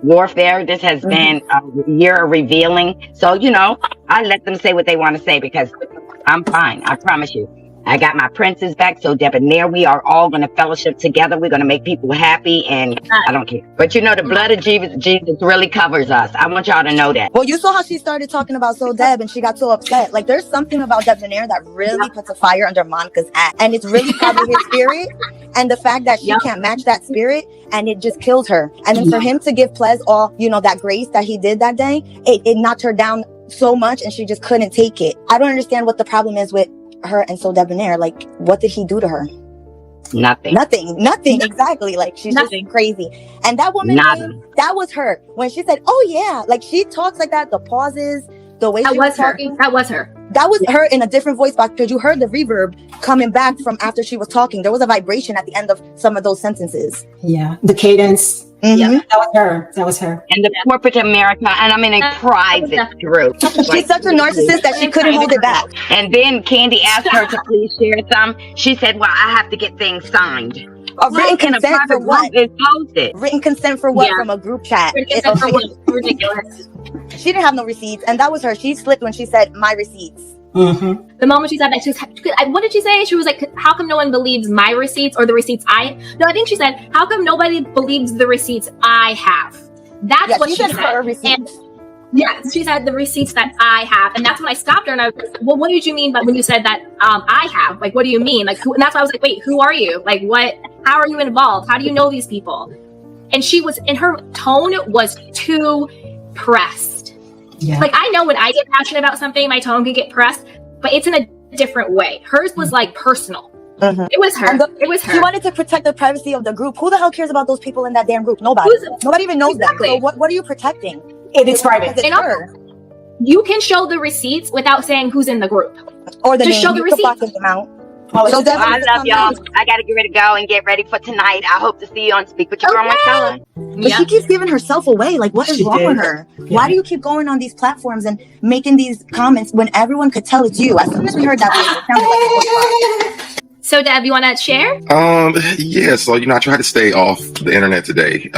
S6: warfare. This has been a year of revealing. So, I let them say what they want to say because I'm fine. I promise you. I got my princess back. So Debonair, we are all going to fellowship together. We're going to make people happy, and I don't care. But the blood of Jesus really covers us. I want y'all to know that.
S23: Well, you saw how she started talking about Soul Deb and she got so upset. Like, there's something about Debonair that really puts a fire under Monica's ass. And it's really probably his spirit. And the fact that she can't match that spirit, and it just kills her. And then for him to give Ples all, that grace that he did that day, it knocked her down so much and she just couldn't take it. I don't understand what the problem is with her and Soul Debonair. Like, what did he do to her?
S6: Nothing.
S23: Exactly. Like, she's just crazy. And that woman, that was her. When she said, oh yeah, like she talks like that, the pauses, the way she was talking. That was her. That was her in a different voice box, because you heard the reverb coming back from after she was talking. There was a vibration at the end of some of those sentences.
S11: Yeah, the cadence. Yeah, that was her.
S6: And the corporate America, and I'm in a private group.
S23: She's such a narcissist that she couldn't hold it back.
S6: And then Candy asked her to please share some. She said, well, I have to get things signed.
S23: Written consent for what?
S6: It's posted.
S23: Written consent for what? From a group chat. Ridiculous. She didn't have no receipts, and that was her. She slipped when she said my receipts.
S12: Mm-hmm. The moment she said that, what did she say? She was like, how come no one believes my receipts or the receipts I think she said, how come nobody believes the receipts I have? That's what she said. Her receipts. And she said the receipts that I have. And that's when I stopped her and I was like, well, what did you mean by when you said that I have? Like, what do you mean? Like, who? And that's why I was like, wait, who are you? Like, what? How are you involved? How do you know these people? And her tone was too pressed. Yeah. Like, I know when I get passionate about something, my tone can get pressed, but it's in a different way. Hers was like personal. It was her. It was her.
S23: She wanted to protect the privacy of the group. Who the hell cares about those people in that damn group? Nobody. Nobody even knows them. So what are you protecting?
S11: It's private.
S23: It's her.
S12: You can show the receipts without saying who's in the group.
S23: Or the
S12: just
S23: name.
S12: show the receipts.
S6: I love y'all. I got to get ready to go and get ready for tonight. I hope to see you on Speak With Your Girl Marcella.
S23: But she keeps giving herself away. Like, what is wrong with her? Yeah. Why do you keep going on these platforms and making these comments when everyone could tell it's you? As soon as we heard that, it sounded like
S12: So, Deb, you want to share?
S24: Yeah. So, I tried to stay off the internet today.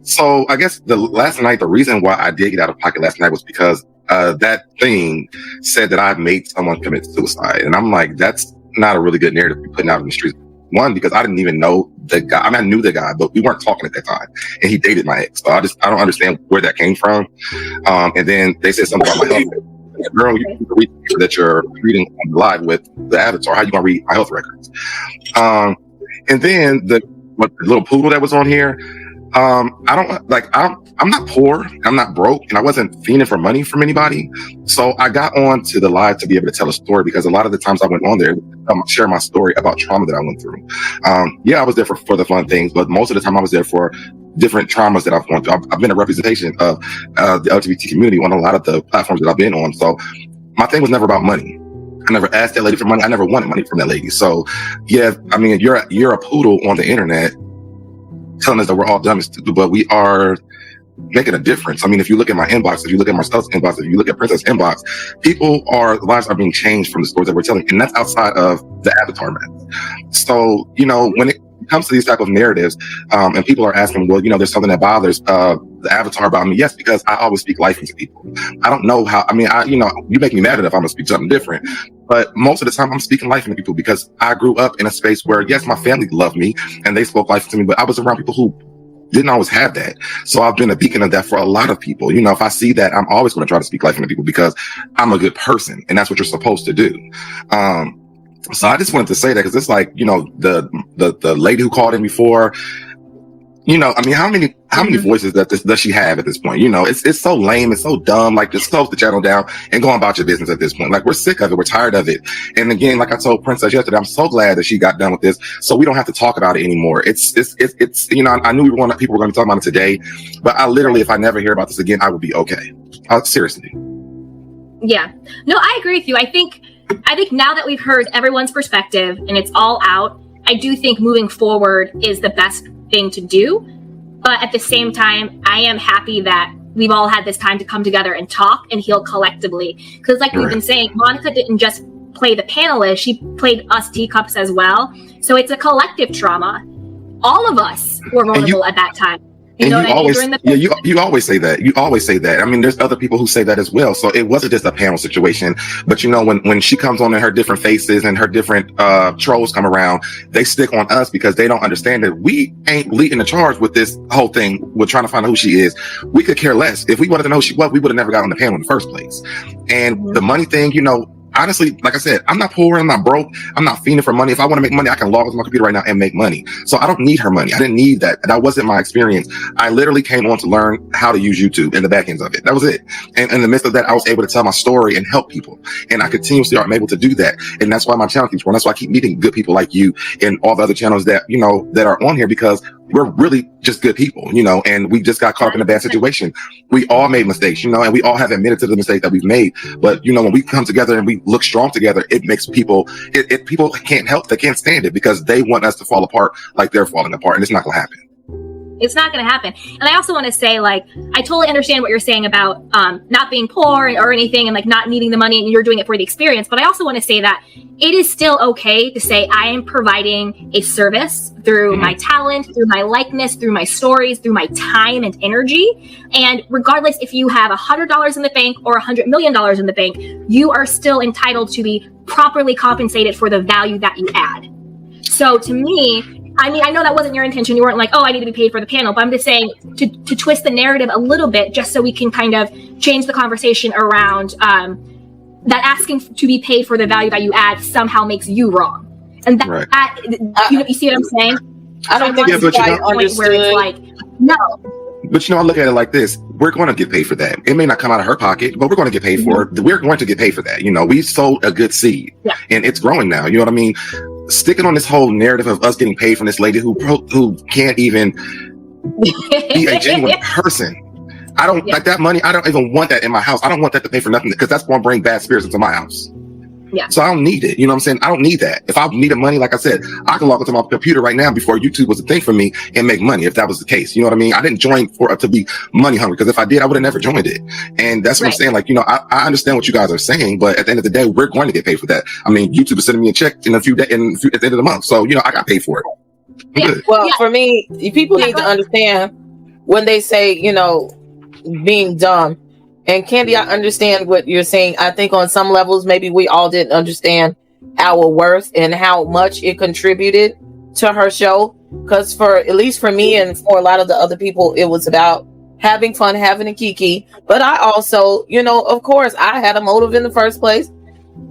S24: So I guess last night, the reason why I did get out of pocket last night was because that thing said that I've made someone commit suicide. And I'm like, that's not a really good narrative to be putting out in the streets. One, because I didn't even know the guy. I mean, I knew the guy, but we weren't talking at that time. And he dated my ex. So I don't understand where that came from. And then they said something about my health. Girl, you can read that you're reading live with the avatar. How you gonna read my health records? And then the little poodle that was on here. I'm not poor, I'm not broke, and I wasn't fiending for money from anybody. So I got on to the live to be able to tell a story, because a lot of the times I went on there, share my story about trauma that I went through. I was there for the fun things, but most of the time I was there for different traumas that I've gone through. I've been a representation of the LGBT community on a lot of the platforms that I've been on. So my thing was never about money. I never asked that lady for money. I never wanted money from that lady. So yeah, I mean, you're a poodle on the internet telling us that we're all dumb and stupid, but we are making a difference. I mean, if you look at my inbox, if you look at Marcella's inbox, if you look at Princess inbox, lives are being changed from the stories that we're telling, and that's outside of the avatar myth. So, when it comes to these type of narratives, and people are asking, well, there's something that bothers the avatar about me. Yes, because I always speak life into people. I don't know how. I mean, you make me mad if I'm gonna speak something different. But most of the time, I'm speaking life into people because I grew up in a space where, yes, my family loved me and they spoke life to me, but I was around people who didn't always have that. So I've been a beacon of that for a lot of people. If I see that, I'm always going to try to speak life into people because I'm a good person, and that's what you're supposed to do. So I just wanted to say that because it's like, the lady who called in before, I mean, how many voices does she have at this point? It's so lame. It's so dumb. Like, just close the channel down and go about your business at this point. Like, we're sick of it. We're tired of it. And again, like I told Princess yesterday, I'm so glad that she got done with this, so we don't have to talk about it anymore. It's I knew people were going to be talking about it today, but I literally, if I never hear about this again, I would be okay. Seriously.
S12: Yeah. No, I agree with you. I think I think now that we've heard everyone's perspective and it's all out, I do think moving forward is the best thing to do. But at the same time, I am happy that we've all had this time to come together and talk and heal collectively. Because like we've been saying, Monica didn't just play the panelist, she played us teacups as well. So it's a collective trauma. All of us were vulnerable at that time. You know what I mean? During the
S24: you always say that. You always say that. I mean, there's other people who say that as well. So it wasn't just a panel situation. But you know, when she comes on and her different faces and her different trolls come around, they stick on us because they don't understand that we ain't leading the charge with this whole thing. We're trying to find out who she is. We could care less. If we wanted to know who she was, we would have never got on the panel in the first place. And the money thing, you know, honestly, like I said, I'm not poor, I'm not broke, I'm not fiending for money. If I want to make money, I can log into my computer right now and make money. So I don't need her money. I didn't need that. That wasn't my experience. I literally came on to learn how to use YouTube and the back ends of it. That was it. And in the midst of that, I was able to tell my story and help people. And I continuously am able to do that. And that's why my channel keeps growing. That's why I keep meeting good people like you and all the other channels that, you know, that are on here, because we're really just good people, you know, and we just got caught up in a bad situation. We all made mistakes, you know, and we all have admitted to the mistake that we've made. But, you know, when we come together and we look strong together, it makes people, people can't help, they can't stand it because they want us to fall apart like they're falling apart. And it's not going to happen.
S12: It's not going to happen. And I also want to say, like, I totally understand what you're saying about not being poor or anything and like not needing the money and you're doing it for the experience. But I also want to say that it is still okay to say I am providing a service through my talent, through my likeness, through my stories, through my time and energy. And regardless if you have $100 in the bank or $100 million in the bank, you are still entitled to be properly compensated for the value that you add. So to me, I mean, I know that wasn't your intention. You weren't like, oh, I need to be paid for the panel. But I'm just saying to twist the narrative a little bit, just so we can kind of change the conversation around that asking to be paid for the value that you add somehow makes you wrong. And that you see what I'm saying?
S2: I don't think it's quite understood.
S12: Where it's like, no.
S24: But you know, I look at it like this. We're going to get paid for that. It may not come out of her pocket, but we're going to get paid for it. We're going to get paid for that. You know, we sowed a good seed and it's growing now. You know what I mean? Sticking on this whole narrative of us getting paid from this lady who can't even be a genuine person. I don't like that money. I don't even want that in my house. I don't want that to pay for nothing because that's going to bring bad spirits into my house.
S12: Yeah.
S24: So I don't need it. You know what I'm saying? I don't need that. If I needed money, like I said, I can log into my computer right now before YouTube was a thing for me and make money if that was the case. You know what I mean? I didn't join for it to be money hungry because if I did, I would have never joined it. And that's what I'm saying. Like, you know, I understand what you guys are saying, but at the end of the day, we're going to get paid for that. I mean, YouTube is sending me a check in a few days at the end of the month. So, you know, I got paid for it.
S2: Well, for me, people need to understand when they say, you know, being dumb. And Candy, I understand what you're saying. I think on some levels, maybe we all didn't understand our worth and how much it contributed to her show. Because for, at least for me and for a lot of the other people, it was about having fun, having a kiki. But I also, you know, of course, I had a motive in the first place.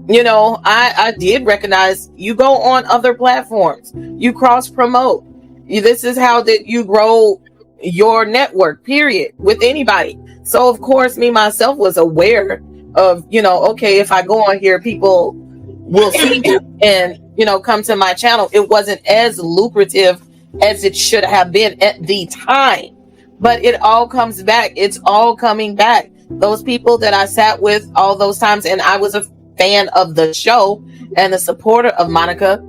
S2: You know, I did recognize you go on other platforms, you cross promote. This is how that you grow your network, period, with anybody. So of course, me myself was aware of, you know, okay, if I go on here, people will see you and, you know, come to my channel. It wasn't as lucrative as it should have been at the time, but it all comes back. It's all coming back. Those people that I sat with all those times, and I was a fan of the show and a supporter of Monica,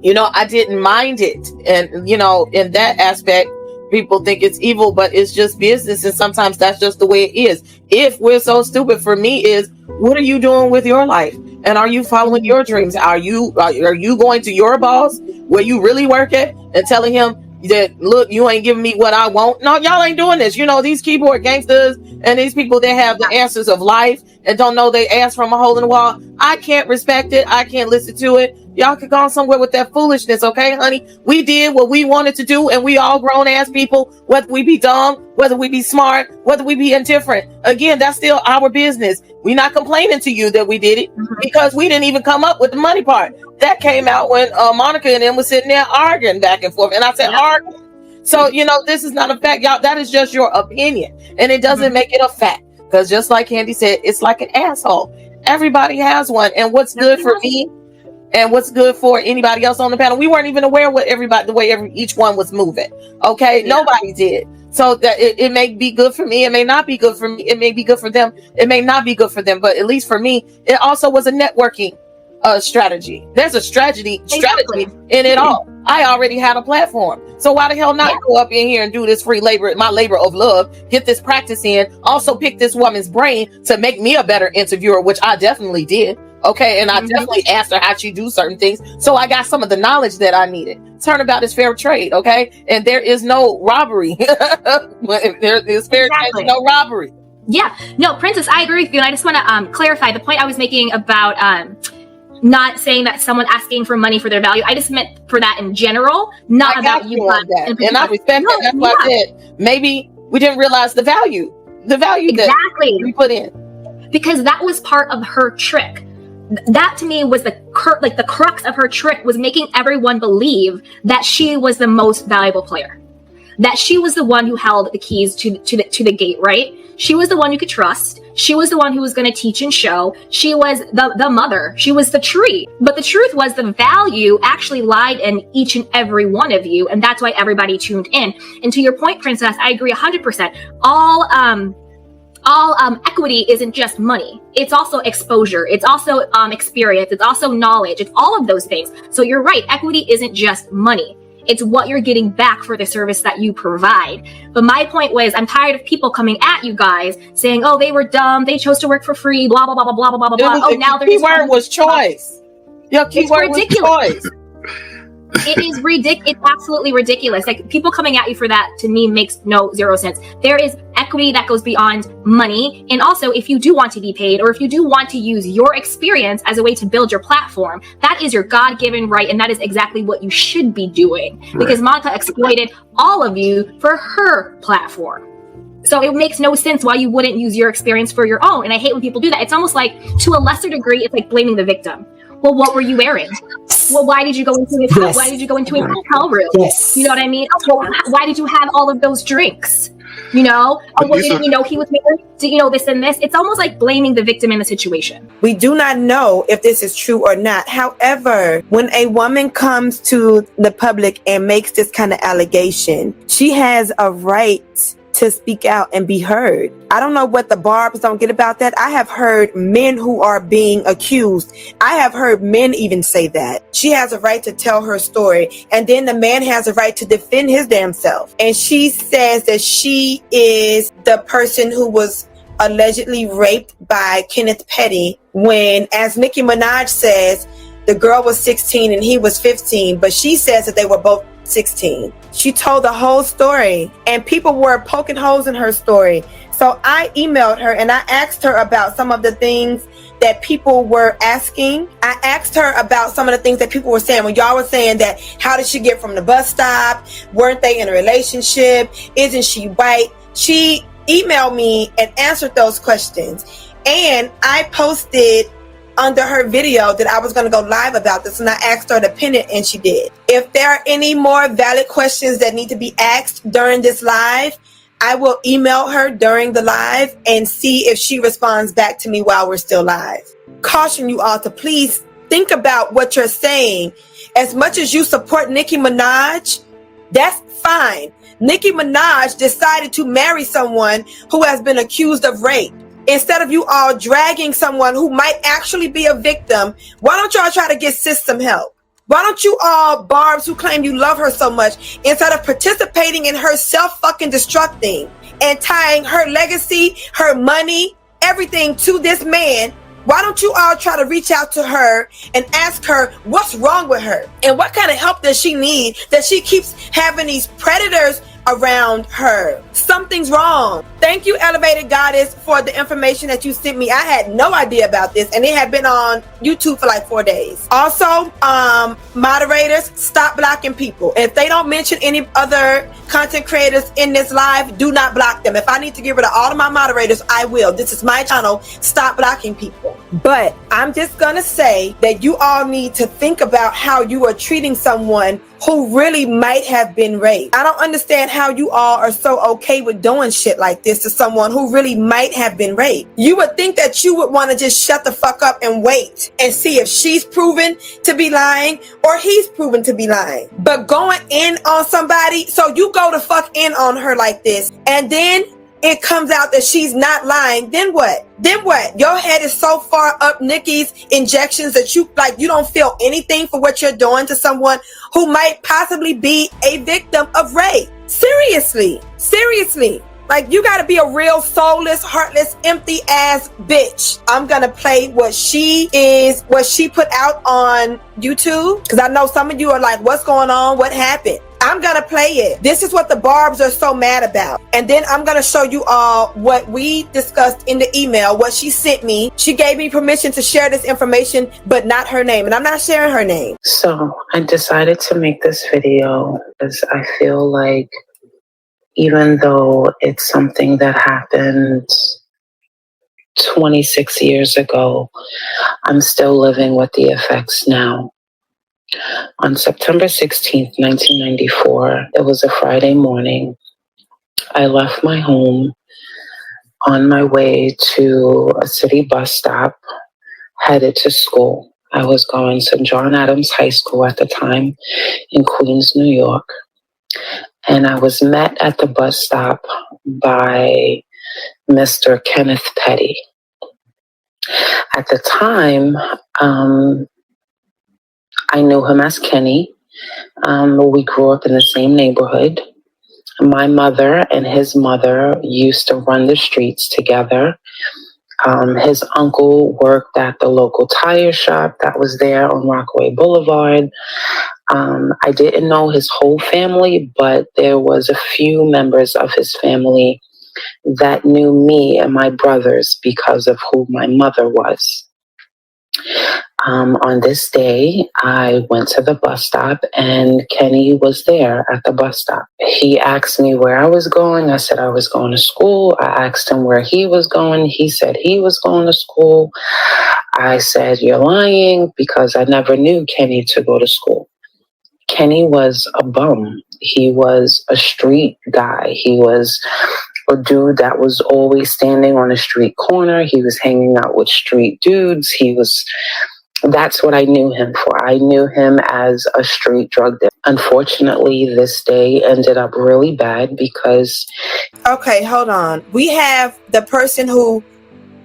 S2: you know, I didn't mind it. And, you know, in that aspect, people think it's evil, but it's just business. And sometimes that's just the way it is. If we're so stupid, for me is, what are you doing with your life? And are you following your dreams? Are you going to your boss where you really work at and telling him that, look, you ain't giving me what I want? No, y'all ain't doing this. You know, these keyboard gangsters and these people that have the answers of life and don't know they ass from a hole in the wall. I can't respect it. I can't listen to it. Y'all could go somewhere with that foolishness, okay, honey? We did what we wanted to do, and we all grown ass people, whether we be dumb, whether we be smart, whether we be indifferent. Again, that's still our business. We're not complaining to you that we did it because we didn't even come up with the money part. That came out when Monica and them was sitting there arguing back and forth. And I said, arguing. So, you know, this is not a fact, y'all. That is just your opinion, and it doesn't make it a fact. Because just like Candy said, it's like an asshole. Everybody has one. And what's good for me and what's good for anybody else on the panel, we weren't even aware what everybody, the way each one was moving. Okay, nobody did. So that it may be good for me, it may not be good for me, it may be good for them, it may not be good for them. But at least for me, it also was a networking strategy. There's a strategy in it all. I already had a platform. So why the hell not go up in here and do this free labor, my labor of love, get this practice in, also pick this woman's brain to make me a better interviewer, which I definitely did. Okay. And I definitely asked her how she do certain things. So I got some of the knowledge that I needed. Turnabout is fair trade. Okay. And there is no robbery. There is fair trade, no robbery.
S12: Yeah. No, Princess, I agree with you. And I just want to clarify the point I was making about not saying that someone asking for money for their value. I just meant for that in general, not about you.
S2: And I respect that. That's why I said maybe we didn't realize the value that we put in.
S12: Because that was part of her trick. That to me was the crux of her trick, was making everyone believe that she was the most valuable player, that she was the one who held the keys to the gate, right? She was the one you could trust. She was the one who was going to teach and show. She was the mother. She was the tree. But the truth was the value actually lied in each and every one of you. And that's why everybody tuned in. And to your point, Princess, I agree 100%. All equity isn't just money. It's also exposure. It's also experience. It's also knowledge. It's all of those things. So you're right. Equity isn't just money. It's what you're getting back for the service that you provide. But my point was, I'm tired of people coming at you guys saying, oh, they were dumb. They chose to work for free, blah, blah, blah, blah, blah, blah, blah. Oh, now they're
S2: keyword was choice. Your keyword was choice.
S12: It is ridiculous. It's absolutely ridiculous. Like, people coming at you for that, to me, makes zero sense. There is equity that goes beyond money. And also, if you do want to be paid, or if you do want to use your experience as a way to build your platform, that is your God-given right. And that is exactly what you should be doing. Right. Because Monica exploited all of you for her platform. So it makes no sense why you wouldn't use your experience for your own. And I hate when people do that. It's almost like, to a lesser degree, it's like blaming the victim. Well, what were you wearing? Well, why did you go into this?
S11: Yes.
S12: Why did you go into a hotel room?
S11: Yes.
S12: You know what I mean? Well, why did you have all of those drinks? You know, well, didn't you know he was making, this and this? It's almost like blaming the victim in the situation.
S8: We do not know if this is true or not. However, when a woman comes to the public and makes this kind of allegation, she has a right to speak out and be heard. I don't know what the Barbs don't get about that. I have heard men who are being accused. I have heard men even say that. She has a right to tell her story. And then the man has a right to defend his damn self. And she says that she is the person who was allegedly raped by Kenneth Petty, when, as Nicki Minaj says, the girl was 16 and he was 15, but she says that they were both 16. She told the whole story, and people were poking holes in her story. So I emailed her and I asked her about some of the things that people were asking. I asked her about some of the things that people were saying. When y'all were saying that, how did she get from the bus stop? Weren't they in a relationship? Isn't she white? She emailed me and answered those questions. And I posted under her video that I was going to go live about this, and I asked her to pin it, and she did. If there are any more valid questions that need to be asked during this live, I will email her during the live and see if she responds back to me while we're still live. Caution you all to please think about what you're saying. As much as you support Nicki Minaj, that's fine. Nicki Minaj decided to marry someone who has been accused of rape. Instead of you all dragging someone who might actually be a victim, why don't y'all try to get sis some help? Why don't you all, Barbs, who claim you love her so much, instead of participating in her self-fucking-destructing and tying her legacy, her money, everything to this man, why don't you all try to reach out to her and ask her what's wrong with her? And what kind of help does she need that she keeps having these predators around her? Something's wrong. Thank you, Elevated Goddess, for the information that you sent me. I had no idea about this, and it had been on YouTube for like 4 days. Also, moderators, stop blocking people. If they don't mention any other content creators in this live, do not block them. If I need to get rid of all of my moderators, I will. This is my channel. Stop blocking people. But I'm just gonna say that you all need to think about how you are treating someone who really might have been raped. I don't understand how you all are so okay with doing shit like this to someone who really might have been raped. You would think that you would want to just shut the fuck up and wait and see if she's proven to be lying or he's proven to be lying. But going in on somebody, so you go to fuck in on her like this, and then it comes out that she's not lying, then what? Then what? Your head is so far up Nikki's injections that you don't feel anything for what you're doing to someone who might possibly be a victim of rape. Seriously. Like, you gotta be a real soulless, heartless, empty ass bitch. I'm gonna play what she put out on YouTube, because I know some of you are like, what's going on? What happened? I'm gonna play it. This is what the Barbs are so mad about. And then I'm gonna show you all what we discussed in the email, what she sent me. She gave me permission to share this information, but not her name. And I'm not sharing her name.
S13: So I decided to make this video because I feel like even though it's something that happened 26 years ago, I'm still living with the effects now. On September 16th, 1994, it was a Friday morning. I left my home on my way to a city bus stop, headed to school. I was going to John Adams High School at the time in Queens, New York. And I was met at the bus stop by Mr. Kenneth Petty. At the time, I knew him as Kenny. We grew up in the same neighborhood. My mother and his mother used to run the streets together. His uncle worked at the local tire shop that was there on Rockaway Boulevard. I didn't know his whole family, but there was a few members of his family that knew me and my brothers because of who my mother was. On this day, I went to the bus stop and Kenny was there at the bus stop. He asked me where I was going. I said I was going to school. I asked him where he was going. He said he was going to school. I said, you're lying, because I never knew Kenny to go to school. Kenny was a bum. He was a street guy. He was a dude that was always standing on a street corner. He was hanging out with street dudes. That's what I knew him for. I knew him as a street drug dealer. Unfortunately, this day ended up really bad because...
S8: Okay, hold on. We have the person who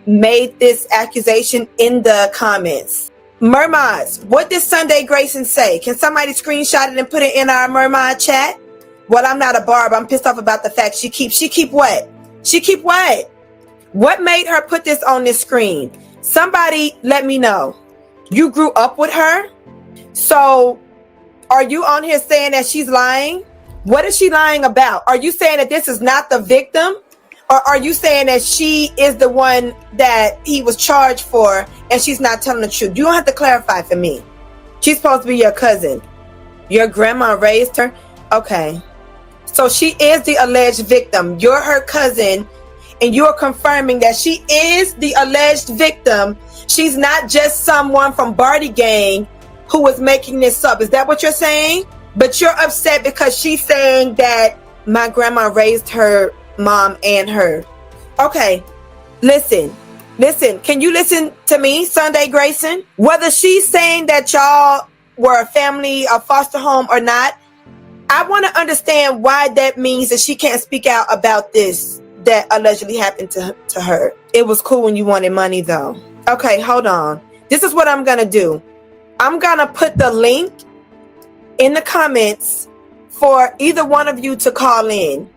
S8: made this accusation in the comments. Mermaids, what did Sunday Grayson say? Can somebody screenshot it and put it in our Mermaid chat? Well, I'm not a barb. I'm pissed off about the fact she keep what? She keep what? What made her put this on this screen? Somebody let me know. You grew up with her? So are you on here saying that she's lying? What is she lying about? Are you saying that this is not the victim? Or are you saying that she is the one that he was charged for and she's not telling the truth? You don't have to clarify for me. She's supposed to be your cousin. Your grandma raised her? Okay. So she is the alleged victim. You're her cousin and you're confirming that she is the alleged victim. She's not just someone from Barty Gang who was making this up. Is that what you're saying? But you're upset because she's saying that my grandma raised her mom and her. Okay, listen. Can you listen to me, Sunday Grayson? Whether she's saying that y'all were a family, a foster home or not, I want to understand why that means that she can't speak out about this that allegedly happened to her. It was cool when you wanted money though. Okay, hold on. This is what I'm going to do. I'm going to put the link in the comments for either one of you to call in.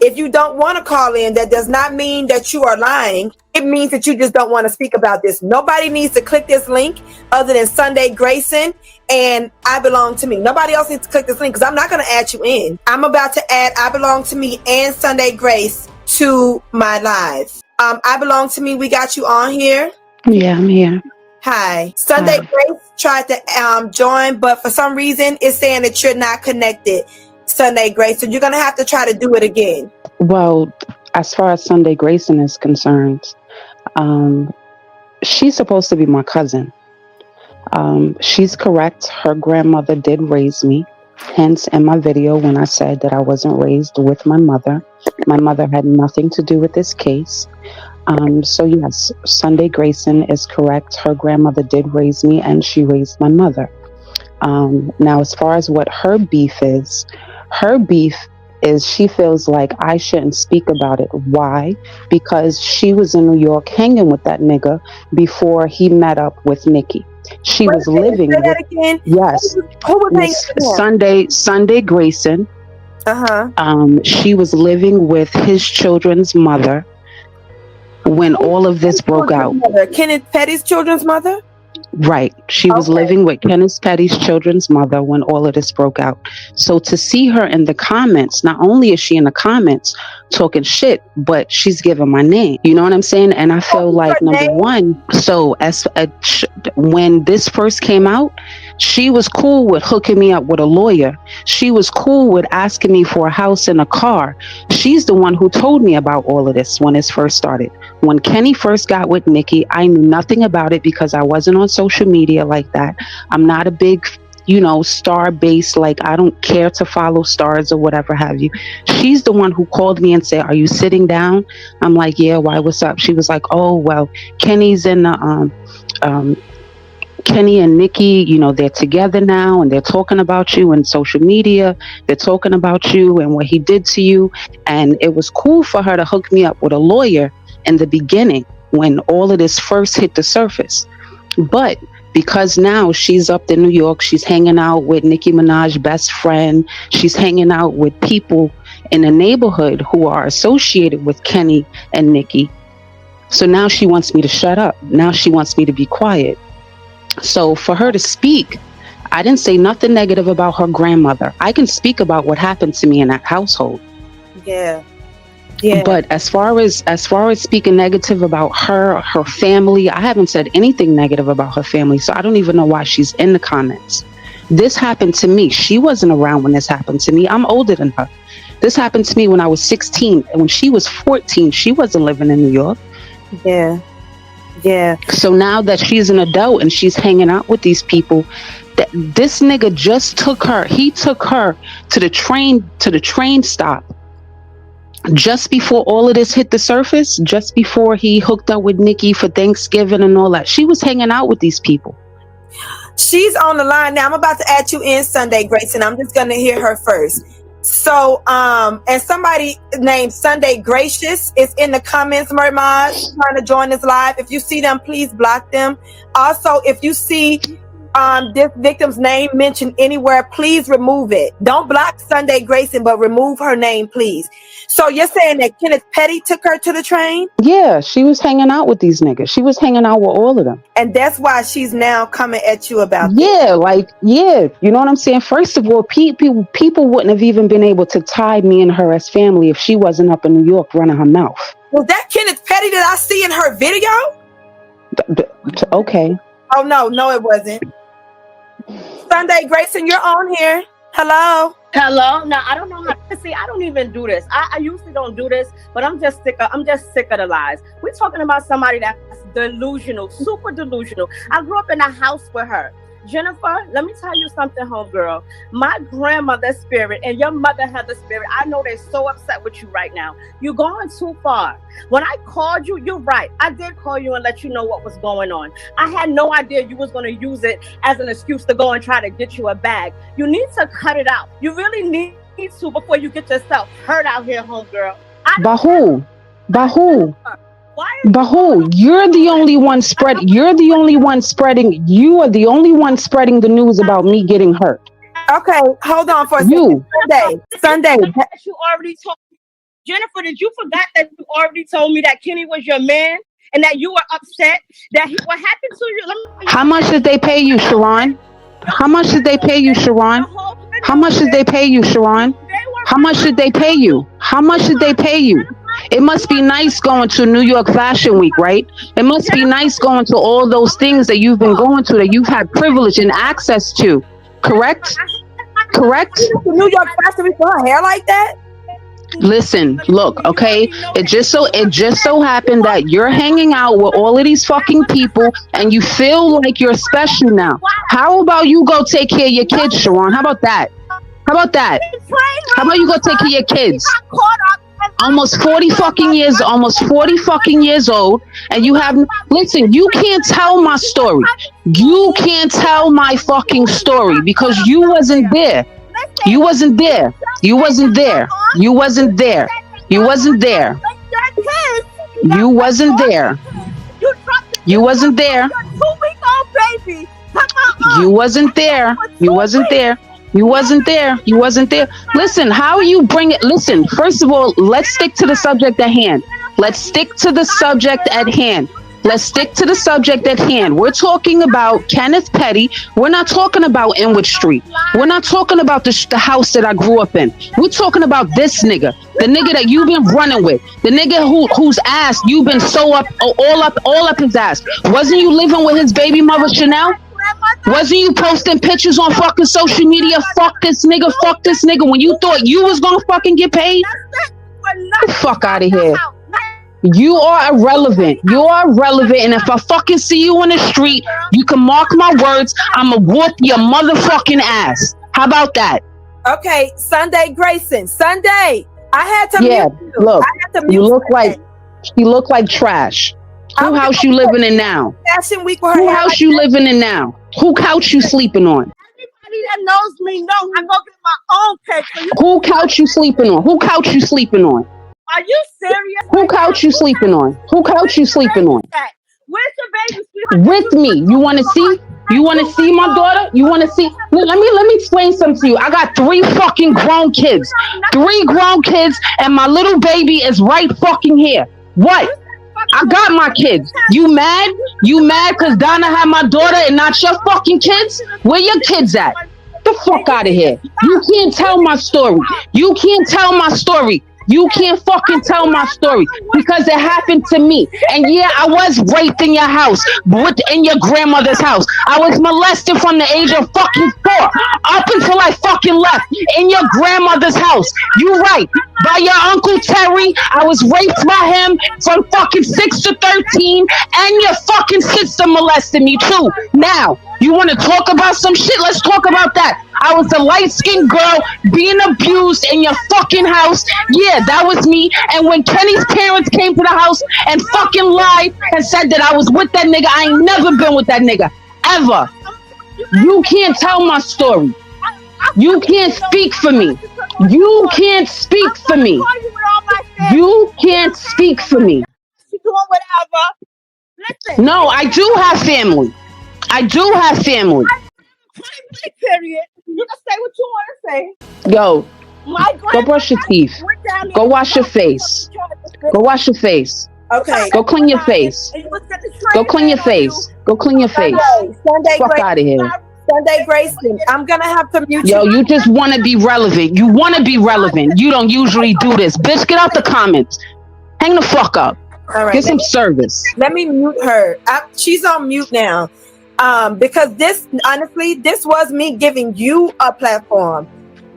S8: If you don't want to call in, that does not mean that you are lying. It means that you just don't want to speak about this. Nobody needs to click this link other than Sunday Grayson and I Belong to Me. Nobody else needs to click this link because I'm not going to add you in. I'm about to add I Belong to Me and Sunday Grace to my live. I Belong to Me, we got you on here.
S19: Yeah, I'm here.
S8: Hi. Sunday Grace tried to join, but for some reason it's saying that you're not connected, Sunday Grace. So you're going to have to try to do it again.
S19: Well, as far as Sunday Grayson is concerned, she's supposed to be my cousin. She's correct. Her grandmother did raise me. Hence, in my video, when I said that I wasn't raised with my mother had nothing to do with this case. So yes, Sunday Grayson is correct. Her grandmother did raise me and she raised my mother. Now, as far as what her beef is, her beef is she feels like I shouldn't speak about it. Why? Because she was in New York hanging with that nigga before he met up with Nikki. She was living
S8: say
S19: with,
S8: that again?
S19: yes,
S8: Who was hanging
S19: Miss
S8: with him?
S19: Sunday Grayson. She was living with his children's mother when all of this broke out.
S8: Mother, Kenneth Petty's children's mother?
S19: Right. She was living with Kenneth Petty's children's mother when all of this broke out. So to see her in the comments, not only is she in the comments talking shit, but she's giving my name. You know what I'm saying? And I feel like, number one, so when this first came out, she was cool with hooking me up with a lawyer. She was cool with asking me for a house and a car. She's the one who told me about all of this when it first started. When Kenny first got with Nikki, I knew nothing about it because I wasn't on social media like that. I'm not a big, star based, like I don't care to follow stars or whatever have you. She's the one who called me and said, "Are you sitting down?" I'm like, "Yeah, why? What's up?" She was like, "Oh, well, Kenny's in the Kenny and Nikki, they're together now and they're talking about you in social media. They're talking about you and what he did to you." And it was cool for her to hook me up with a lawyer in the beginning when all of this first hit the surface. But because now she's up in New York, she's hanging out with Nicki Minaj's best friend. She's hanging out with people in the neighborhood who are associated with Kenny and Nikki. So now she wants me to shut up. Now she wants me to be quiet. So for her to speak, I didn't say nothing negative about her grandmother. I can speak about what happened to me in that household.
S8: Yeah. Yeah.
S19: But as far as speaking negative about her family, I haven't said anything negative about her family. So I don't even know why she's in the comments. This happened to me. She wasn't around when this happened to me. I'm older than her. This happened to me when I was 16. And when she was 14, she wasn't living in New York.
S8: Yeah. Yeah.
S19: So now that she's an adult and she's hanging out with these people, this nigga just took her. He took her to the train stop. Just before all of this hit the surface, just before he hooked up with Nikki for Thanksgiving and all that, she was hanging out with these people.
S8: She's on the line now. I'm about to add you in, Sunday Grayson. I'm just gonna hear her first. So, and somebody named Sunday Gracious is in the comments, Mermaz, trying to join this live. If you see them, please block them. Also, if you see this victim's name mentioned anywhere, please remove it. Don't block Sunday Grayson, but remove her name, please. So you're saying that Kenneth Petty took her to the train?
S19: Yeah, she was hanging out with these niggas. She was hanging out with all of them.
S8: And that's why she's now coming at you about
S19: this. You know what I'm saying? First of all, people wouldn't have even been able to tie me and her as family if she wasn't up in New York running her mouth.
S8: Was that Kenneth Petty that I see in her video?
S19: Okay.
S8: Oh, no, it wasn't. Sunday Grayson, you're on here. Hello.
S7: Now I don't know how to see. I don't even do this. I usually don't do this, but I'm just sick of the lies. We're talking about somebody that's delusional, super delusional. I grew up in a house with her. Jennifer, let me tell you something, homegirl. My grandmother's spirit and your mother Heather's spirit, I know they're so upset with you right now. You're going too far. When I called you, you're right. I did call you and let you know what was going on. I had no idea you was going to use it as an excuse to go and try to get you a bag. You need to cut it out. You really need to before you get yourself hurt out here, homegirl.
S19: By who? You're the only one spreading. You are the only one spreading the news about me getting hurt.
S8: Okay, hold on for a second. Sunday.
S7: You already told Jennifer. Did you forget that you already told me that Kenny was your man and that you were upset that what happened to you?
S19: How much did they pay you, Sharon? How much did they pay you, Sharon? How much did they pay you, Sharon? How much did they pay you? How much did they pay you? It must be nice going to New York Fashion Week, right? It must be nice going to all those things that you've been going to, that you've had privilege and access to. Correct?
S8: New York Fashion Week for her hair like that?
S19: Listen, look, okay? It just so happened that you're hanging out with all of these fucking people and you feel like you're special now. How about you go take care of your kids, Sharon? How about that? How about you go take care of your kids? Almost 40 fucking years old, and you have, listen, you can't tell my story. You can't tell my fucking story because you wasn't there. You wasn't there. You wasn't there. You wasn't there. You wasn't there. You wasn't there. You wasn't there. You wasn't there. You wasn't there. You wasn't there. Listen, how you bring it? Listen, first of all, let's stick to the subject at hand. Let's stick to the subject at hand. Let's stick to the subject at hand. We're talking about Kenneth Petty. We're not talking about Inwood Street. We're not talking about the house that I grew up in. We're talking about this nigga, the nigga that you've been running with, the nigga whose ass you've been so all up his ass. Wasn't you living with his baby mother Chanel? Wasn't you posting pictures on fucking social media? Fuck this nigga, when you thought you was gonna fucking get paid? Get the fuck out of here. You are irrelevant. You are irrelevant. And if I fucking see you on the street, you can mark my words, I'ma whoop your motherfucking ass. How about that?
S8: Okay, Sunday Grayson. Sunday, I had to mute you.
S19: Look,
S8: I had to mute
S19: you look like trash. Who house you living in now?
S8: Fashion week with her.
S19: Who house you living in now? Who couch you sleeping on?
S7: Everybody that knows me knows I go get my own cake. So
S19: Who couch you sleeping on? Who couch you sleeping on?
S7: Are you serious?
S19: Who couch you sleeping on? Who couch you sleeping on?
S7: Where's your baby, sweetheart?
S19: With me. You want to see? You want to see my daughter? You want to see? Let me explain something to you. I got 3 fucking grown kids. 3 grown kids, and my little baby is right fucking here. What? I got my kids. You mad? You mad because Donna had my daughter and not your fucking kids? Where your kids at? Get the fuck out of here. You can't tell my story. You can't tell my story. You can't fucking tell my story because it happened to me. And yeah, I was raped in your house, in your grandmother's house. I was molested from the age of fucking 4 up until I fucking left in your grandmother's house. You right. By your Uncle Terry. I was raped by him from fucking 6 to 13, and your fucking sister molested me too. Now, you want to talk about some shit? Let's talk about that. I was a light-skinned girl being abused in your fucking house. Yeah, that was me. And when Kenny's parents came to the house and fucking lied and said that I was with that nigga, I ain't never been with that nigga. Ever. You can't tell my story. You can't speak for me. You can't speak for me. You can't speak for me. No, I do have family. I do have family.
S7: Period. You can say what you want to say.
S19: Yo, go brush your teeth. Go wash your face. Go wash your face.
S8: Okay.
S19: Go clean your face. Go clean your face. Go clean your face.
S8: Sunday
S19: Fuck out of here.
S8: Sunday Grayson, I'm gonna have to mute you.
S19: Yo, you just want to be relevant. You want to be relevant. You don't usually do this. Bitch, get out the comments. Hang the fuck up.
S8: All right,
S19: get some service.
S8: Let me mute her. She's on mute now. Because this, honestly, this was me giving you a platform.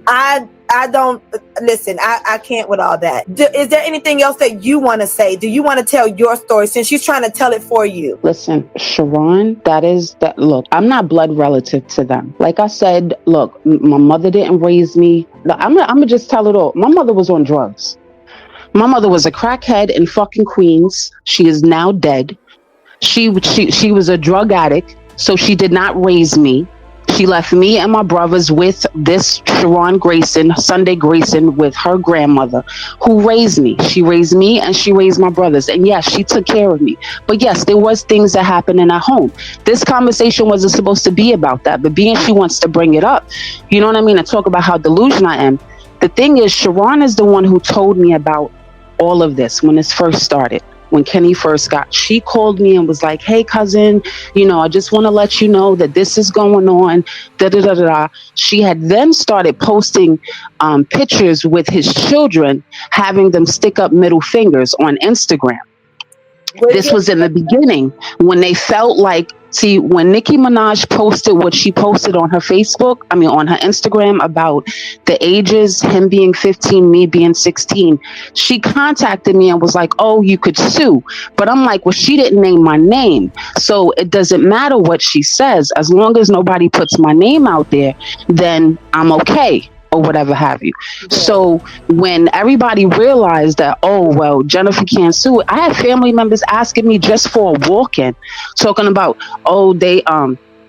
S8: I don't listen. I can't with all that. Is there anything else that you want to say? Do you want to tell your story since she's trying to tell it for you?
S19: Listen, Sharon, look, I'm not blood relative to them. Like I said, look, my mother didn't raise me. I'm gonna just tell it all. My mother was on drugs. My mother was a crackhead in fucking Queens. She is now dead. She was a drug addict. So she did not raise me. She left me and my brothers with this Sharon Grayson, Sunday Grayson, with her grandmother, who raised me. She raised me and she raised my brothers. And yes, she took care of me. But yes, there was things that happened in our home. This conversation wasn't supposed to be about that. But being she wants to bring it up, you know what I mean, and talk about how delusional I am. The thing is, Sharon is the one who told me about all of this when this first started. When Kenny first she called me and was like, hey, cousin, I just want to let you know that this is going on. She had then started posting pictures with his children, having them stick up middle fingers on Instagram. This was in the beginning when they felt like, when Nicki Minaj posted what she posted on her on her Instagram about the ages, him being 15, me being 16, she contacted me and was like, oh, you could sue. But I'm like, well, she didn't name my name. So it doesn't matter what she says. As long as nobody puts my name out there, then I'm okay. Or whatever have you. Yeah. So when everybody realized that, oh, well, Jennifer can't sue, I had family members asking me just for a walk-in, talking about, oh, they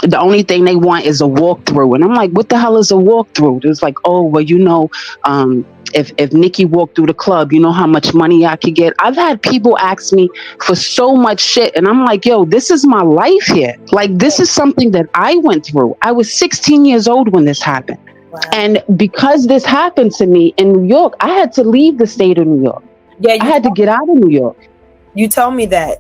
S19: the only thing they want is a walkthrough. And I'm like, what the hell is a walkthrough? It's like, oh, well, if Nikki walked through the club, you know how much money I could get. I've had people ask me for so much shit. And I'm like, yo, this is my life here. Like, this is something that I went through. I was 16 years old when this happened. Wow. And because this happened to me in New York, I had to leave the state of New York. Yeah, I had to get out of New York.
S8: You told me that.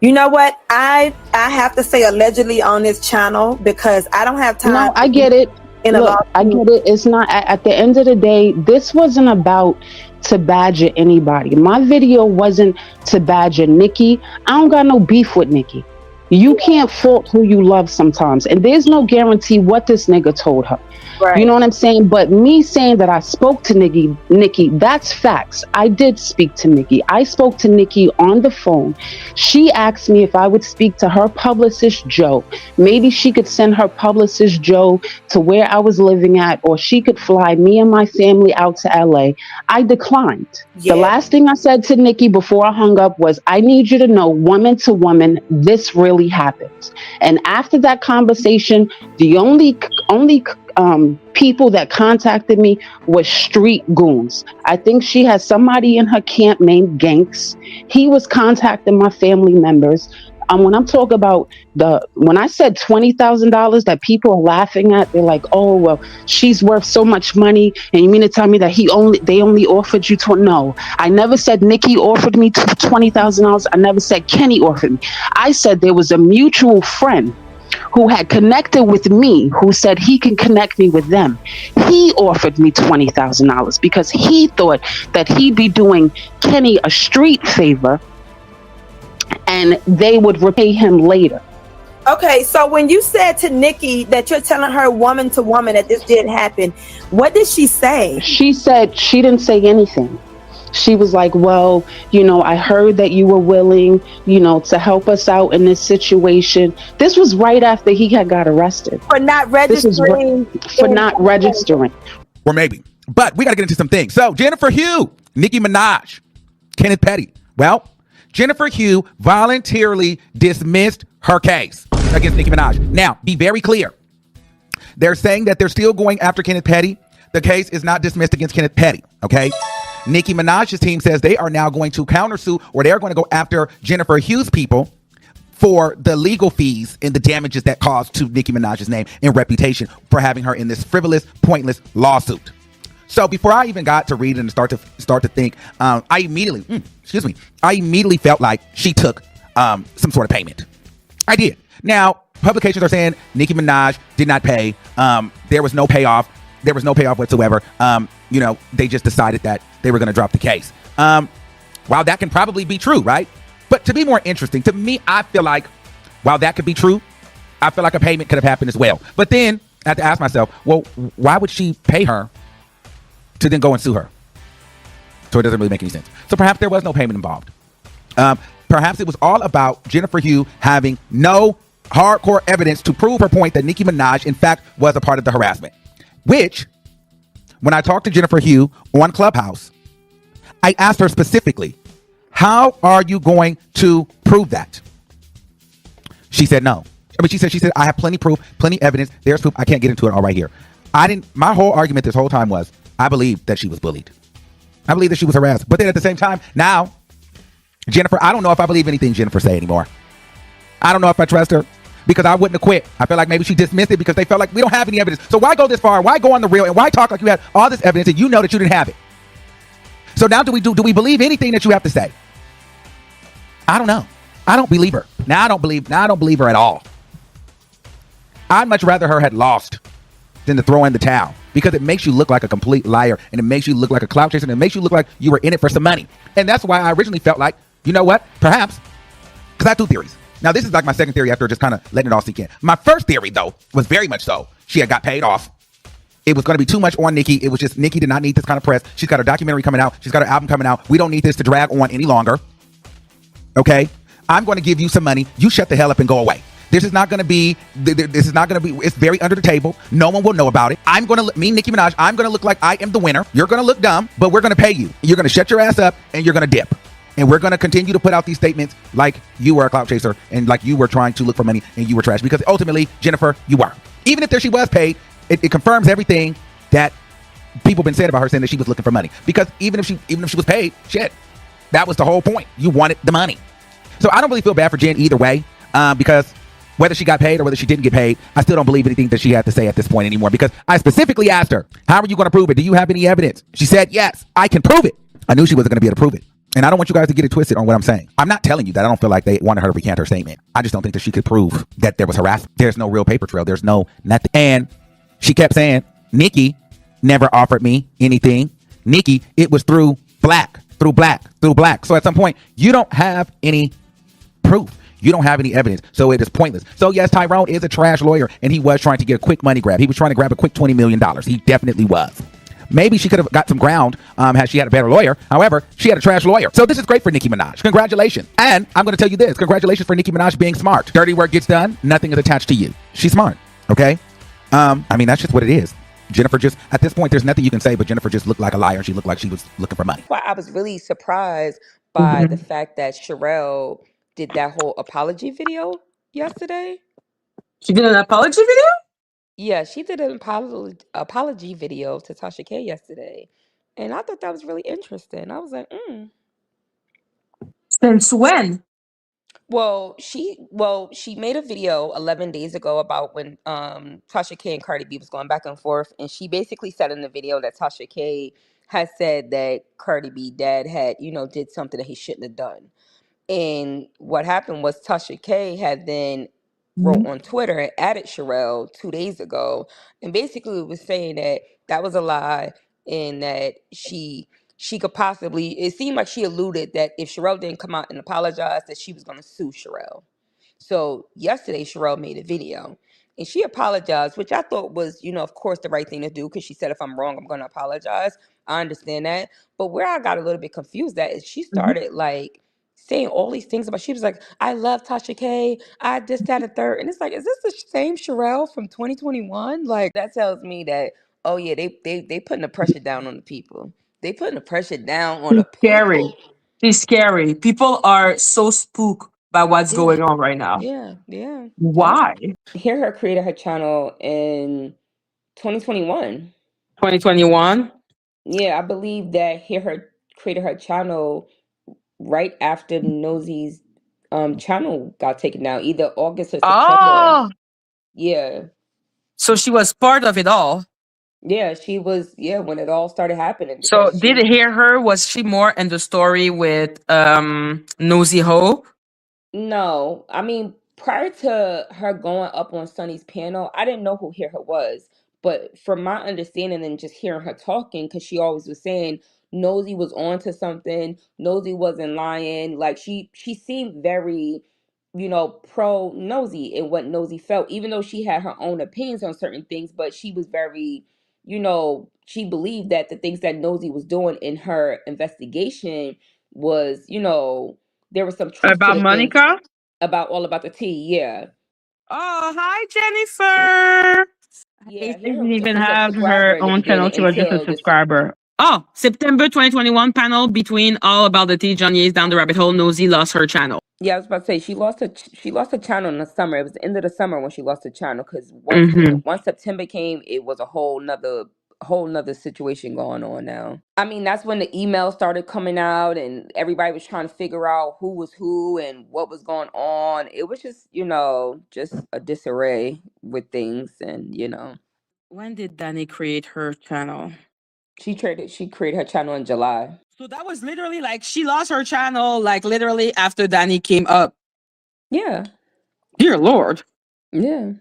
S8: You know what? I have to say allegedly on this channel because I don't have time.
S19: No, I get it. I get it. It's not, at the end of the day, this wasn't about to badger anybody. My video wasn't to badger Nikki. I don't got no beef with Nikki. You can't fault who you love sometimes. And there's no guarantee what this nigga told her. Right. You know what I'm saying? But me saying that I spoke to Nikki, that's facts. I did speak to Nikki. I spoke to Nikki on the phone. She asked me if I would speak to her publicist, Joe. Maybe she could send her publicist, Joe, to where I was living at, or she could fly me and my family out to LA. I declined. Yeah. The last thing I said to Nikki before I hung up was, I need you to know, woman to woman, this really happened. And after that conversation, the only people that contacted me were street goons. I think she has somebody in her camp named Ganks. He was contacting my family members. When I'm talking about when I said $20,000 that people are laughing at, they're like, oh, well, she's worth so much money. And you mean to tell me that they only offered you No, I never said Nikki offered me $20,000. I never said Kenny offered me. I said there was a mutual friend who had connected with me, who said he can connect me with them. He offered me $20,000 because he thought that he'd be doing Kenny a street favor and they would repay him later.
S8: Okay, so when you said to Nikki that you're telling her woman to woman that this didn't happen, what did she say?
S19: She said she didn't say anything. She was like, well, I heard that you were willing, to help us out in this situation. This was right after he had got arrested.
S8: For not registering.
S16: Or maybe. But we got to get into some things. So Jennifer Hugh, Nicki Minaj, Kenneth Petty. Well, Jennifer Hugh voluntarily dismissed her case against Nicki Minaj. Now, be very clear. They're saying that they're still going after Kenneth Petty. The case is not dismissed against Kenneth Petty, okay? Nicki Minaj's team says they are now going to countersue, or they're going to go after Jennifer Hugh's people for the legal fees and the damages that caused to Nicki Minaj's name and reputation for having her in this frivolous, pointless lawsuit. So before I even got to read it and start to think, I immediately felt like she took some sort of payment. I did. Now, publications are saying Nicki Minaj did not pay. There was no payoff. There was no payoff whatsoever. They just decided that they were going to drop the case. While that can probably be true, right? But to be more interesting, to me, I feel like while that could be true, I feel like a payment could have happened as well. But then I have to ask myself, well, why would she pay her to then go and sue her? So it doesn't really make any sense. So perhaps there was no payment involved. Perhaps it was all about Jennifer Hugh having no hardcore evidence to prove her point that Nicki Minaj, in fact, was a part of the harassment. Which, when I talked to Jennifer Hugh on Clubhouse, I asked her specifically, how are you going to prove that? She said no. She said, I have plenty proof, plenty evidence. There's proof. I can't get into it all right here. My whole argument this whole time was, I believe that she was bullied. I believe that she was harassed. But then at the same time, now, Jennifer, I don't know if I believe anything Jennifer say anymore. I don't know if I trust her. Because I wouldn't have quit. I feel like maybe she dismissed it because they felt like we don't have any evidence. So why go this far? Why go on the real? And why talk like you had all this evidence and you know that you didn't have it? So now do we believe anything that you have to say? I don't know. I don't believe her. Now I don't believe her at all. I'd much rather her had lost than to throw in the towel, because it makes you look like a complete liar, and it makes you look like a clout chaser, and it makes you look like you were in it for some money. And that's why I originally felt like, you know what? Perhaps, because I have two theories. Now, this is like my second theory after just kind of letting it all sink in. My first theory, though, was very much so. She had got paid off. It was going to be too much on Nicki. It was just Nicki did not need this kind of press. She's got her documentary coming out. She's got her album coming out. We don't need this to drag on any longer. Okay? I'm going to give you some money. You shut the hell up and go away. This is not going to be, it's very under the table. No one will know about it. Nicki Minaj, I'm going to look like I am the winner. You're going to look dumb, but we're going to pay you. You're going to shut your ass up and you're going to dip. And we're going to continue to put out these statements like you were a clout chaser and like you were trying to look for money and you were trash. Because ultimately, Jennifer, you were. Even if she was paid, it confirms everything that people have been saying about her, saying that she was looking for money. Because even if she was paid, shit, that was the whole point. You wanted the money. So I don't really feel bad for Jen either way, because whether she got paid or whether she didn't get paid, I still don't believe anything that she had to say at this point anymore. Because I specifically asked her, how are you going to prove it? Do you have any evidence? She said, yes, I can prove it. I knew she wasn't going to be able to prove it. And I don't want you guys to get it twisted on what I'm saying. I'm not telling you that I don't feel like they wanted her to recant her statement. I just don't think that she could prove that there was harassment. There's no real paper trail. There's no nothing. And she kept saying, Nikki never offered me anything. Nikki, it was through black. So at some point, you don't have any proof. You don't have any evidence. So it is pointless. So yes, Tyrone is a trash lawyer, and he was trying to get a quick money grab. He was trying to grab a quick $20 million. He definitely was. Maybe she could have got some ground had she had a better lawyer. However, she had a trash lawyer. So this is great for Nicki Minaj. Congratulations. And I'm going to tell you this. Congratulations for Nicki Minaj being smart. Dirty work gets done. Nothing is attached to you. She's smart. Okay? I mean, that's just what it is. Jennifer just, at this point, there's nothing you can say, but Jennifer just looked like a liar and she looked like she was looking for money.
S15: Why I was really surprised by the fact that Sherelle did that whole apology video yesterday.
S14: She did an apology video?
S15: Yeah, she did an apology video to Tasha K yesterday. And I thought that was really interesting. I was like,
S14: Since when?
S15: Well, she made a video 11 days ago about when Tasha K and Cardi B was going back and forth, and she basically said in the video that Tasha K had said that Cardi B dad had, did something that he shouldn't have done. And what happened was Tasha K had then wrote on Twitter and added Sherelle 2 days ago, and basically was saying that that was a lie and that she could possibly. It seemed like she alluded that if Sherelle didn't come out and apologize, that she was going to sue Sherelle. So yesterday, Sherelle made a video and she apologized, which I thought was, of course, the right thing to do because she said, if I'm wrong, I'm going to apologize. I understand that. But where I got a little bit confused at is she started like saying all these things about, she was like, I love Tasha K. I just had a third. And it's like, is this the same Sherelle from 2021? Like, that tells me that, oh yeah, they putting the pressure down on the people. They putting the pressure down on the
S14: Scary.
S15: people.
S14: It's scary. People are so spooked by what's going on right now.
S15: Yeah.
S14: Why?
S15: Hear Her created her channel in 2021.
S14: 2021?
S15: Yeah, I believe that Hear Her created her channel right after Nosey's channel got taken down, either August or September.
S14: Oh,
S15: Yeah.
S14: so she was part of it all.
S15: Yeah, she was, when it all started happening.
S14: So
S15: because
S14: did Hear Her, was she more in the story with Nosy Ho?
S15: No, I mean, prior to her going up on Sunny's panel, I didn't know who Hear Her was. But from my understanding and just hearing her talking, because she always was saying Nosy was on to something, Nosy wasn't lying. Like she seemed very, pro Nosy in what Nosy felt, even though she had her own opinions on certain things, but she was very, she believed that the things that Nosy was doing in her investigation was, there was some truth
S14: About
S15: to the things
S14: Monica?
S15: about all about the tea. Yeah.
S14: Oh, hi, Jennifer.
S15: Yeah,
S14: She
S15: Hear Her
S14: didn't
S15: was just
S14: even
S15: a
S14: have
S15: subscriber
S14: her
S15: in the
S14: own channel.
S15: beginning
S14: She was just a
S15: until this.
S14: subscriber. Oh, September 2021 panel between All About the Tea, John Ye's Down the Rabbit Hole. Nosy lost her channel.
S15: Yeah, I was about to say she lost her channel in the summer. It was the end of the summer when she lost her channel because once September came, it was a whole nother situation going on now. I mean, that's when the emails started coming out and everybody was trying to figure out who was who and what was going on. It was just, just a disarray with things and,
S14: When did Danny create her channel?
S15: She created her channel in July.
S14: So that was literally like she lost her channel, like literally after Danny came up.
S15: Yeah.
S14: Dear Lord.
S15: Yeah.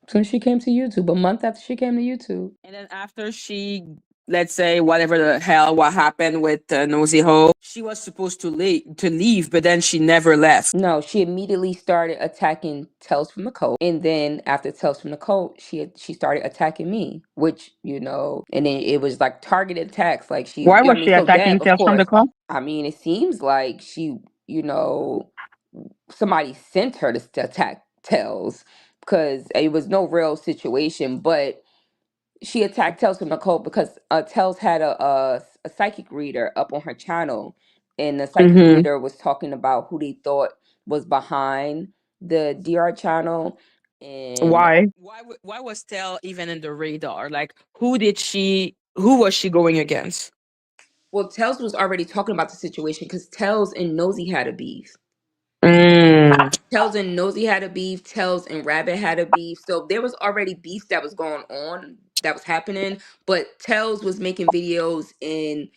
S15: Since she came to YouTube, a month after she came to YouTube.
S14: And then after she, let's say, whatever the hell, what happened with Nosy Ho, she was supposed to leave, but then she never left.
S15: No, she immediately started attacking Tales from the Code. And then after Tales from the Code, she started attacking me, which, and then it was like targeted attacks. Like
S14: Why was she attacking Tales from the Code?
S15: I mean, it seems like she, somebody sent her to attack Tales because it was no real situation, but she attacked Tales from Nicole because Tales had a psychic reader up on her channel, and the psychic reader was talking about who they thought was behind the DR channel. And
S14: Why was Tell even in the radar? Like, who was she going against?
S15: well, Tells was already talking about the situation because Tells and Nosy had a beef. Tells and Nosy had a beef. Tells and Rabbit had a beef. So there was already beef that was going on, that was happening. But Tells was making videos in,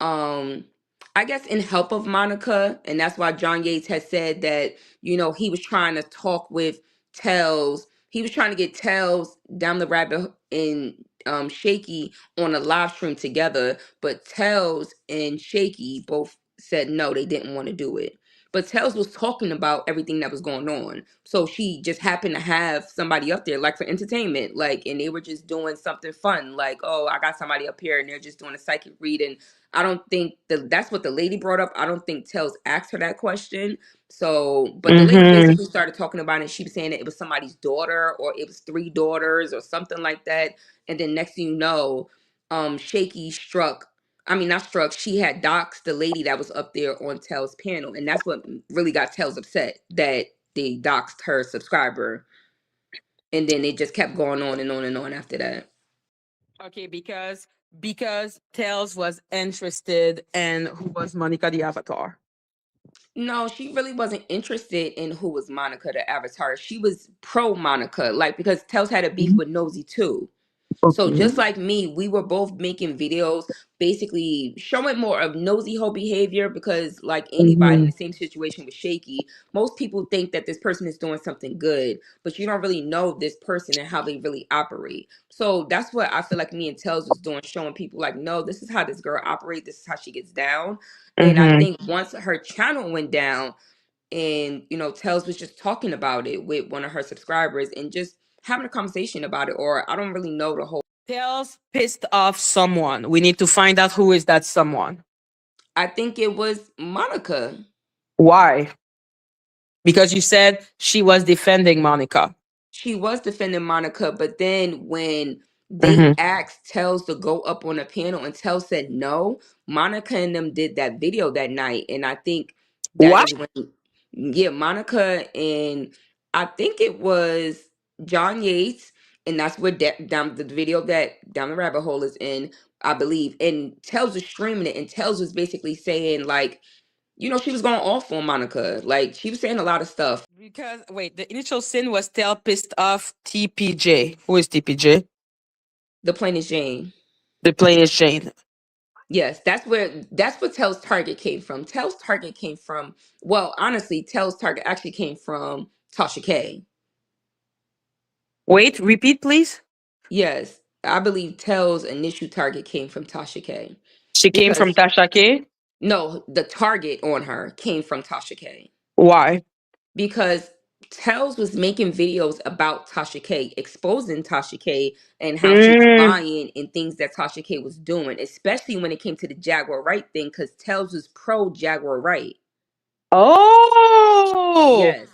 S15: I guess, in help of Monica, and that's why John Yates had said that he was trying to talk with Tells. He was trying to get Tells down the rabbit and Shaky on a live stream together, but Tells and Shaky both said no, they didn't want to do it. But Tells was talking about everything that was going on. So she just happened to have somebody up there, like for entertainment, and they were just doing something fun. Like, oh, I got somebody up here and they're just doing a psychic reading. I don't think that's what the lady brought up. I don't think Tells asked her that question. So, but the lady basically started talking about it. She was saying that it was somebody's daughter or it was 3 daughters or something like that. And then next thing you know, Shaky she had doxed the lady that was up there on Tell's panel. And that's what really got Tells upset, that they doxed her subscriber. And then it just kept going on and on and on after that.
S14: Okay, because Tells was interested in who was Monica the Avatar.
S15: No, she really wasn't interested in who was Monica the Avatar. She was pro Monica, because Tells had a beef with Nosy too. So just like me, we were both making videos basically showing more of nosy hoe behavior because like anybody in the same situation with Shaky, most people think that this person is doing something good, but you don't really know this person and how they really operate. So that's what I feel like me and Tells was doing, showing people like, no, this is how this girl operates. This is how she gets down. And I think once her channel went down and, Tells was just talking about it with one of her subscribers and just having a conversation about it, or I don't really know the whole.
S14: Tells pissed off someone. We need to find out who is that someone.
S15: I think it was Monica.
S14: Why? Because you said she was defending Monica.
S15: She was defending Monica, but then when they asked Tells to go up on a panel and Tells said no, Monica and them did that video that night. And I think that is when, Monica and I think it was John Yates, and that's where down the video that Down the Rabbit Hole is in, I believe. And Tells was streaming it, and Tells was basically saying like, she was going off on Monica. Like, she was saying a lot of stuff.
S14: Because, wait, the initial sin was Tell pissed off TPJ. Who is TPJ?
S15: The Plainest Jane.
S14: The Plainest Jane.
S15: Yes, that's where Tell's target came from. Tell's target came from, well, honestly, Tell's target actually came from Tasha K.
S14: Wait, repeat, please.
S15: Yes, I believe Tell's initial target came from Tasha K.
S14: She came from Tasha K?
S15: No, the target on her came from Tasha K.
S14: Why?
S15: Because Tells was making videos about Tasha K, exposing Tasha K and how she was lying and things that Tasha K was doing, especially when it came to the Jaguar Wright thing, because Tells was pro Jaguar Wright.
S14: Oh,
S15: yes.